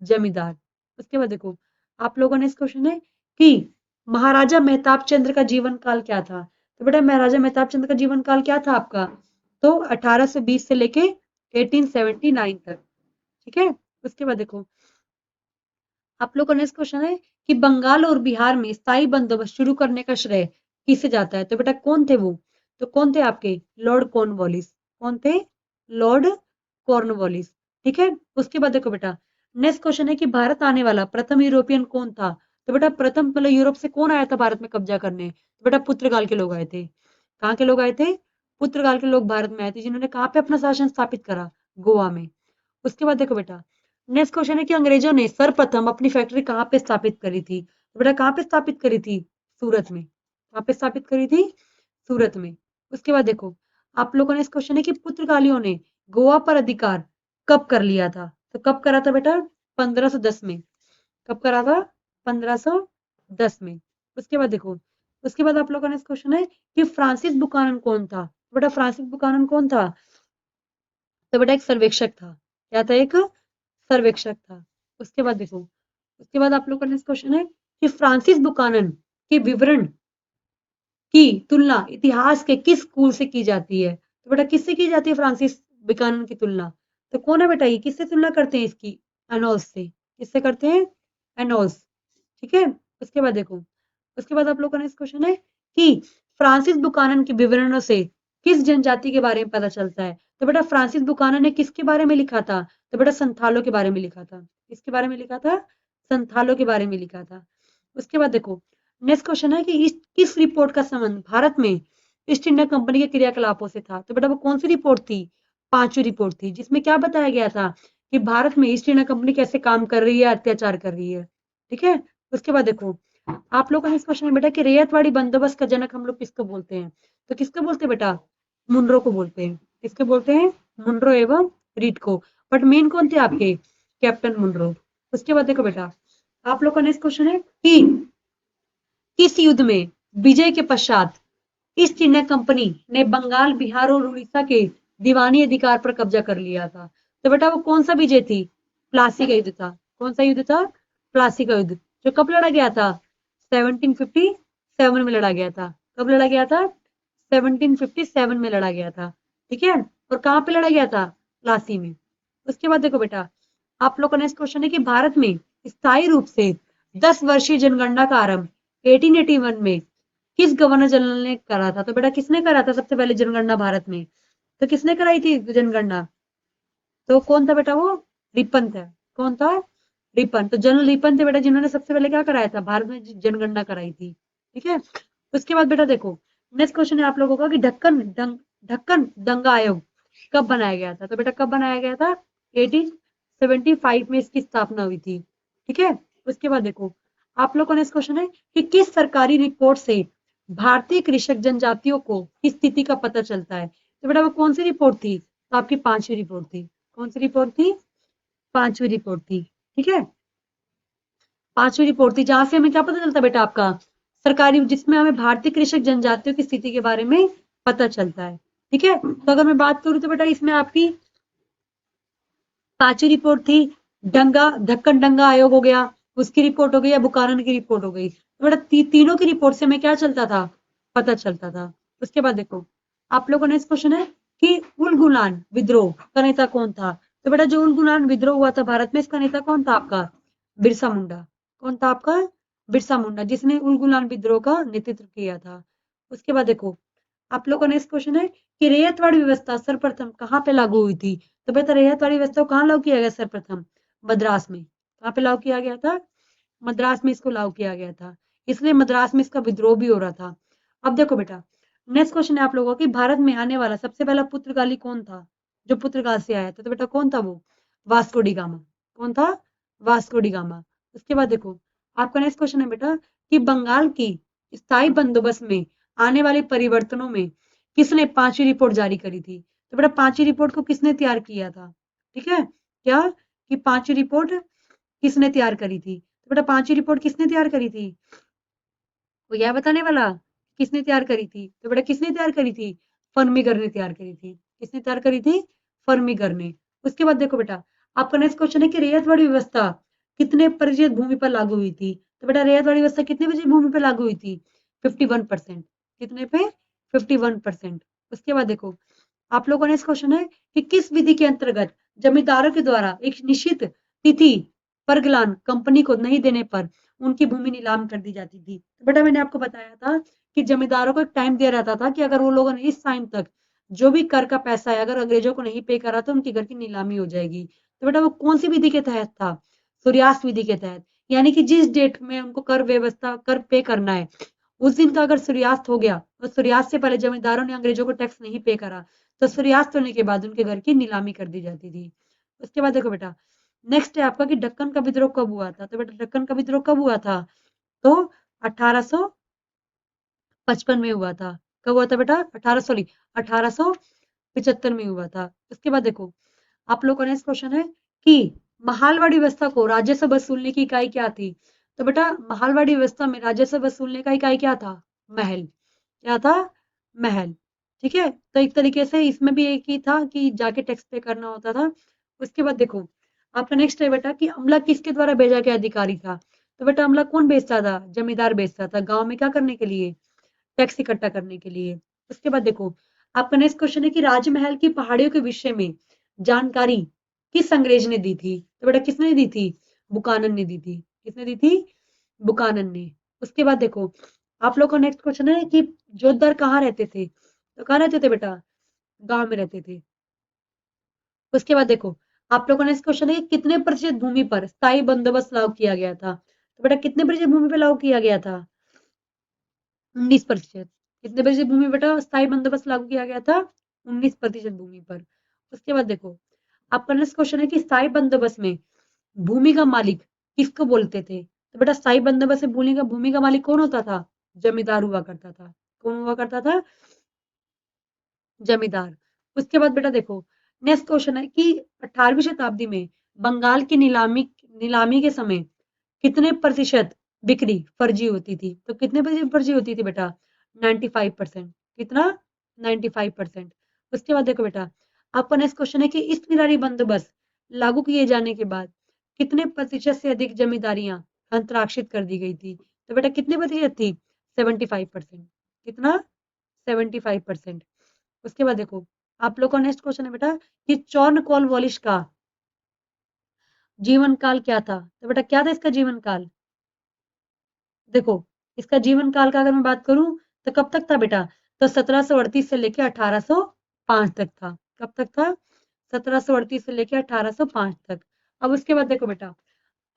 जमींदार। उसके बाद देखो आप लोगों ने इस क्वेश्चन है कि महाराजा मेहताब चंद्र का जीवन काल क्या था? तो बेटा महाराजा मेहताब चंद्र का जीवन काल क्या था आपका? तो 1820 से लेके 1879 तक। ठीक है, उसके बाद देखो आप लोग का नेक्स्ट क्वेश्चन है कि बंगाल और बिहार में स्थायी बंदोबस्त शुरू करने का श्रेय किसे जाता है? तो बेटा कौन थे वो? तो कौन थे आपके? Lord Cornwallis. कौन थे? Lord Cornwallis. ठीक है, उसके बाद देखो बेटा नेक्स्ट क्वेश्चन है कि भारत आने वाला प्रथम यूरोपियन कौन था? तो बेटा प्रथम मतलब यूरोप से कौन आया था भारत में कब्जा करने? तो बेटा पुर्तगाल के लोग आए थे। कहाँ के लोग आए थे? पुर्तगाल के लोग भारत में आए थे जिन्होंने कहाँ पे अपना शासन स्थापित करा? गोवा में। उसके बाद देखो बेटा नेक्स्ट क्वेश्चन है कि अंग्रेजों ने सर्वप्रथम अपनी फैक्ट्री कहाँ पे स्थापित करी थी? तो बेटा कहाँ पे स्थापित करी थी? सूरत में। कहाँ पे स्थापित करी थी? सूरत में। उसके बाद देखो आप लोगों ने इस क्वेश्चन है कि पुर्तगालियों ने गोवा पर अधिकार कब कर लिया था? तो कब करा था बेटा? 1510 में। कब करा था? 1510 में। उसके बाद देखो उसके बाद आप लोगों ने इस क्वेश्चन है कि फ्रांसिस बुकानन कौन था? तो बेटा फ्रांसिस बुकानन कौन था? तो बेटा एक सर्वेक्षक था। क्या था? एक सर्वेक्षक था। उसके बाद देखो उसके बाद आप लोग का नेक्स्ट क्वेश्चन है कि फ्रांसिस बुकानन के विवरण की तुलना इतिहास के किस स्कूल से की जाती है? तो बेटा किससे की जाती है फ्रांसिस बुकानन की तुलना? तो कौन है बेटा ये? किससे तुलना करते हैं इसकी? एनोल्स से। किससे करते हैं? एनोल्स। ठीक है, उसके बाद देखो उसके बाद आप लोग का नेक्स्ट क्वेश्चन है कि फ्रांसिस बुकानन के विवरणों से किस जनजाति के बारे में पता चलता है? तो बेटा फ्रांसिस बुकानन ने किसके बारे में लिखा था? तो बेटा संथालों के बारे में लिखा था। किसके बारे में लिखा था? संथालों के बारे में लिखा था। उसके बाद देखो नेक्स्ट क्वेश्चन है कि किस रिपोर्ट का संबंध भारत में ईस्ट इंडिया कंपनी के क्रियाकलापों से था? तो बेटा वो कौन सी रिपोर्ट थी? पांचवी रिपोर्ट थी जिसमें क्या बताया गया था कि भारत में ईस्ट इंडिया कंपनी कैसे काम कर रही है, अत्याचार कर रही है। ठीक है, उसके बाद देखो आप लोगों का नेक्स्ट क्वेश्चन है बेटा कि रैयतवाड़ी बंदोबस्त का जनक हम लोग किसको बोलते हैं? तो किसको बोलते हैं बेटा? मुनरो को बोलते हैं। किसको बोलते हैं? मुनरो एवं रीड को। बट मेन कौन थे आपके? Captain Munro. उसके बाद देखो बेटा आप लोग का नेक्स्ट क्वेश्चन है कि किस युद्ध में विजय के पश्चात ईस्ट इंडिया कंपनी ने बंगाल बिहार और उड़ीसा के दीवानी अधिकार पर कब्जा कर लिया था? तो बेटा वो कौन सा विजय थी? प्लासी का युद्ध था। कौन सा युद्ध था? प्लासी का युद्ध। जो कब लड़ा गया था? 1757 में लड़ा गया था। कब लड़ा गया था? 1757 में लड़ा गया था। ठीक है, और कहाँ पे लड़ा गया था? प्लासी में। उसके बाद देखो बेटा आप लोग का नेक्स्ट क्वेश्चन है कि भारत में स्थायी रूप से 10 वर्षीय जनगणना का आरंभ 1881 में किस गवर्नर जनरल ने करा था? तो बेटा किसने करा था सबसे पहले जनगणना भारत में? तो किसने कराई थी जनगणना? तो कौन था बेटा वो? रिपन था। कौन था? रिपन। तो जनरल रिपन थे बेटा जिन्होंने सबसे पहले क्या कराया था? भारत में जनगणना कराई थी। ठीक है, उसके बाद बेटा देखो नेक्स्ट क्वेश्चन है आप लोगों का कि ढक्कन दंगा आयोग कब बनाया गया था? तो बेटा कब बनाया गया था? 1975 में इसकी स्थापना हुई थी। ठीक है, उसके बाद देखो आप लोगों का नेक्स्ट क्वेश्चन है कि किस सरकारी रिपोर्ट से भारतीय कृषक जनजातियों को की स्थिति का पता चलता है। तो बेटा वो कौन सी रिपोर्ट थी? तो आपकी 5वीं रिपोर्ट थी। कौन सी रिपोर्ट थी? 5वीं रिपोर्ट थी। ठीक है, 5वीं रिपोर्ट थी जहां से हमें क्या पता चलता है बेटा आपका सरकारी, जिसमें हमें भारतीय कृषक जनजातियों की स्थिति के बारे में पता चलता है। ठीक है, तो अगर मैं बात करूं तो बेटा इसमें आपकी 5वीं रिपोर्ट थी डंगा ढक्कन दंगा आयोग हो गया, उसकी रिपोर्ट हो गई या बुकानन की रिपोर्ट हो गई। तो बेटा तीनों की रिपोर्ट से हमें क्या चलता था? पता चलता था। उसके बाद देखो आप लोगों का नेक्स्ट क्वेश्चन है कि उलगुलान विद्रोह का नेता कौन था। तो बेटा जो उलगुलान विद्रोह हुआ था भारत में, इसका नेता कौन था आपका? बिरसा मुंडा। कौन था आपका? बिरसा मुंडा, जिसने उलगुलान विद्रोह का नेतृत्व किया था। उसके बाद देखो आप लोग का नेक्स्ट क्वेश्चन है कि रैयतवाड़ी व्यवस्था सर्वप्रथम कहाँ पे लागू हुई थी। तो बेहतर रैयतवाड़ी व्यवस्था को कहाँ लागू किया गया सर्वप्रथम? मद्रास में। कहाँ पे लागू किया गया था? मद्रास में इसको लागू किया गया था, इसलिए मद्रास में इसका विद्रोह भी हो रहा था। अब देखो बेटा नेक्स्ट क्वेश्चन है आप लोगों की, भारत में आने वाला सबसे पहला पुर्तगाली कौन था जो पुर्तगाल से आया था? तो बेटा कौन था वो? Vasco D gamma. कौन था? Vasco D gamma. उसके बाद देखो आपका नेक्स्ट क्वेश्चन है बेटा कि बंगाल की स्थायी बंदोबस्त में आने वाले परिवर्तनों में किसने 5वीं रिपोर्ट जारी करी थी? तो बेटा 5वीं रिपोर्ट को किसने तैयार किया था? ठीक है, क्या कि 5वीं रिपोर्ट किसने तैयार करी थी? तो बेटा 5वीं रिपोर्ट किसने तैयार करी थी? वो यह बताने वाला किसने तैयार करी थी? तो बेटा किसने तैयार करी थी? फर्मीगर ने तैयार करी थी। किसने तैयार करी थी? फर्मीगर ने। उसके बाद देखो बेटा आपका नेक्स्ट क्वेश्चन है कि रैयतवाड़ी व्यवस्था कितने प्रतिशत भूमि पर लागू हुई थी? तो बेटा रैयतवाड़ी व्यवस्था कितने प्रतिशत भूमि पर लागू हुई थी? 51%। कितने पे? 51%। उसके बाद देखो आप लोगों का नेक्स्ट क्वेश्चन है कि किस विधि के अंतर्गत जमींदारों के द्वारा एक निश्चित तिथि पर गलान कंपनी को नहीं देने पर उनकी भूमि नीलाम कर दी जाती थी। तो बेटा मैंने आपको बताया था कि जमींदारों को एक टाइम दिया रहता था कि अगर वो लोगों ने इस टाइम तक जो भी कर का पैसा है अगर अंग्रेजों को नहीं पे करा तो उनके घर की नीलामी हो जाएगी। तो बेटा वो कौन सी विधि के तहत था? सूर्यास्त विधि के तहत। यानी कि जिस डेट में उनको कर व्यवस्था कर पे करना है उस दिन का अगर सूर्यास्त हो गया और सूर्यास्त से पहले जमींदारों ने अंग्रेजों को टैक्स नहीं पे करा तो सूर्यास्त होने के बाद उनके घर की नीलामी कर दी जाती थी। उसके बाद देखो बेटा नेक्स्ट है आपका कि दक्कन का विद्रोह कब हुआ था? तो बेटा दक्कन का विद्रोह कब हुआ था? तो 1855 में हुआ था। कब हुआ था बेटा? 1875 में हुआ था। उसके बाद देखो आप लोग का नेक्स्ट क्वेश्चन है कि महालवाड़ी व्यवस्था को राजस्व वसूलने की इकाई क्या थी? तो बेटा महालवाड़ी व्यवस्था में राजस्व वसूलने का इकाई क्या था? महल। क्या था? महल। ठीक है, तो एक तरीके से इसमें भी एक ही था कि जाके टैक्स पे करना होता था। उसके बाद देखो आपका नेक्स्ट है बेटा कि अमला किसके द्वारा भेजा गया अधिकारी था? तो बेटा अमला कौन भेजता था? जमींदार भेजता था गांव में क्या करने के लिए? टैक्स इकट्ठा करने के लिए। उसके बाद देखो आपका नेक्स्ट क्वेश्चन है कि राजमहल की पहाड़ियों के विषय में जानकारी किस अंग्रेज ने दी थी? तो बेटा किसने दी थी? बुकानन ने दी थी। किसने दी थी? बुकानन ने। उसके बाद देखो आप लोग का नेक्स्ट क्वेश्चन है कि जोधदार कहाँ रहते थे? तो कहाँ रहते थे बेटा? गांव में रहते थे। उसके बाद देखो आप लोगों ने नेक्स्ट क्वेश्चन है कि कितने प्रतिशत भूमि पर स्थायी बंदोबस्त लागू किया गया था? तो बेटा कितने प्रतिशत भूमि पर लागू किया गया था? 19%। कितने प्रतिशत भूमि बेटा स्थायी बंदोबस्त लागू किया गया था? 19% भूमि पर। उसके बाद देखो आपका नेक्स्ट क्वेश्चन है कि स्थायी बंदोबस्त में भूमि का मालिक किसको बोलते थे? तो बेटा स्थायी बंदोबस्त में भूमि का मालिक कौन होता था? जमींदार हुआ करता था। कौन हुआ करता था? जमींदार। उसके बाद बेटा देखो नेक्स्ट क्वेश्चन है कि 18वीं शताब्दी में बंगाल की नीलामी के समय कितने प्रतिशत बिक्री फर्जी होती थी? तो कितने प्रतिशत फर्जी होती थी बेटा? 95%। कितना? 95%। उसके बाद देखो बेटा आपका नेक्स्ट क्वेश्चन है कि इस निराली बंदोबस्त लागू किए जाने के बाद कितने प्रतिशत से अधिक जमींदारियां अंतराक्षित कर दी गई थी? तो बेटा कितने प्रतिशत थी? 75%। कितना? 75%। उसके बाद देखो आप लोग का नेक्स्ट क्वेश्चन है बेटा कि जॉन कॉर्नवालिस का जीवन काल क्या था? तो बेटा क्या था इसका जीवन काल? देखो इसका जीवन काल का अगर मैं बात करूं तो कब तक था बेटा? तो 1738 से लेकर 1805 तक था। कब तक था? 1738 से लेकर 1805 तक। अब उसके बाद देखो बेटा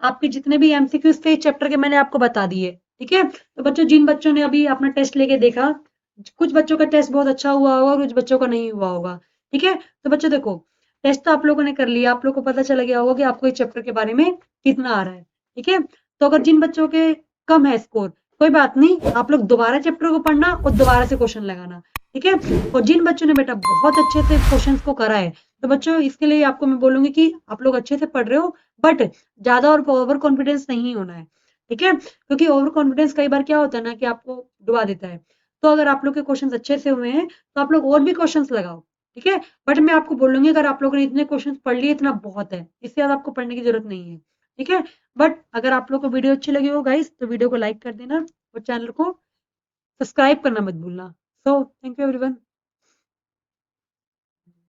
आपके जितने भी एमसीक्यूज थे चैप्टर के मैंने आपको बता दिए। ठीक है, तो बच्चों जिन बच्चों ने अभी अपना टेस्ट लेके देखा कुछ बच्चों का टेस्ट बहुत अच्छा हुआ होगा और कुछ बच्चों का नहीं हुआ होगा। ठीक है, तो बच्चों देखो टेस्ट तो आप लोगों ने कर लिया, आप लोग को पता चला गया होगा कि आपको इस चैप्टर के बारे में कितना आ रहा है। ठीक है, तो अगर जिन बच्चों के कम है स्कोर, कोई बात नहीं, आप लोग दोबारा चैप्टर को पढ़ना और दोबारा से क्वेश्चन लगाना। ठीक है, और जिन बच्चों ने बेटा बहुत अच्छे से क्वेश्चन को करा है, तो बच्चों इसके लिए आपको मैं बोलूंगी कि आप लोग अच्छे से पढ़ रहे हो, बट ज्यादा और ओवर कॉन्फिडेंस नहीं होना है। ठीक है, क्योंकि ओवर कॉन्फिडेंस कई बार क्या होता है ना कि आपको डुबा देता है। तो अगर आप लोग के क्वेश्चन अच्छे से हुए हैं, तो आप लोग और भी क्वेश्चन लगाओ। ठीक है, बट मैं आपको बोलूंगी अगर आप लोगों ने इतने क्वेश्चन पढ़ लिए इतना बहुत है, इससे ज्यादा आपको पढ़ने की जरूरत नहीं है। ठीक है, बट अगर आप लोग को वीडियो अच्छी लगी हो गाइस, तो वीडियो को लाइक कर देना और चैनल को सब्सक्राइब करना मत भूलना। So thank you everyone.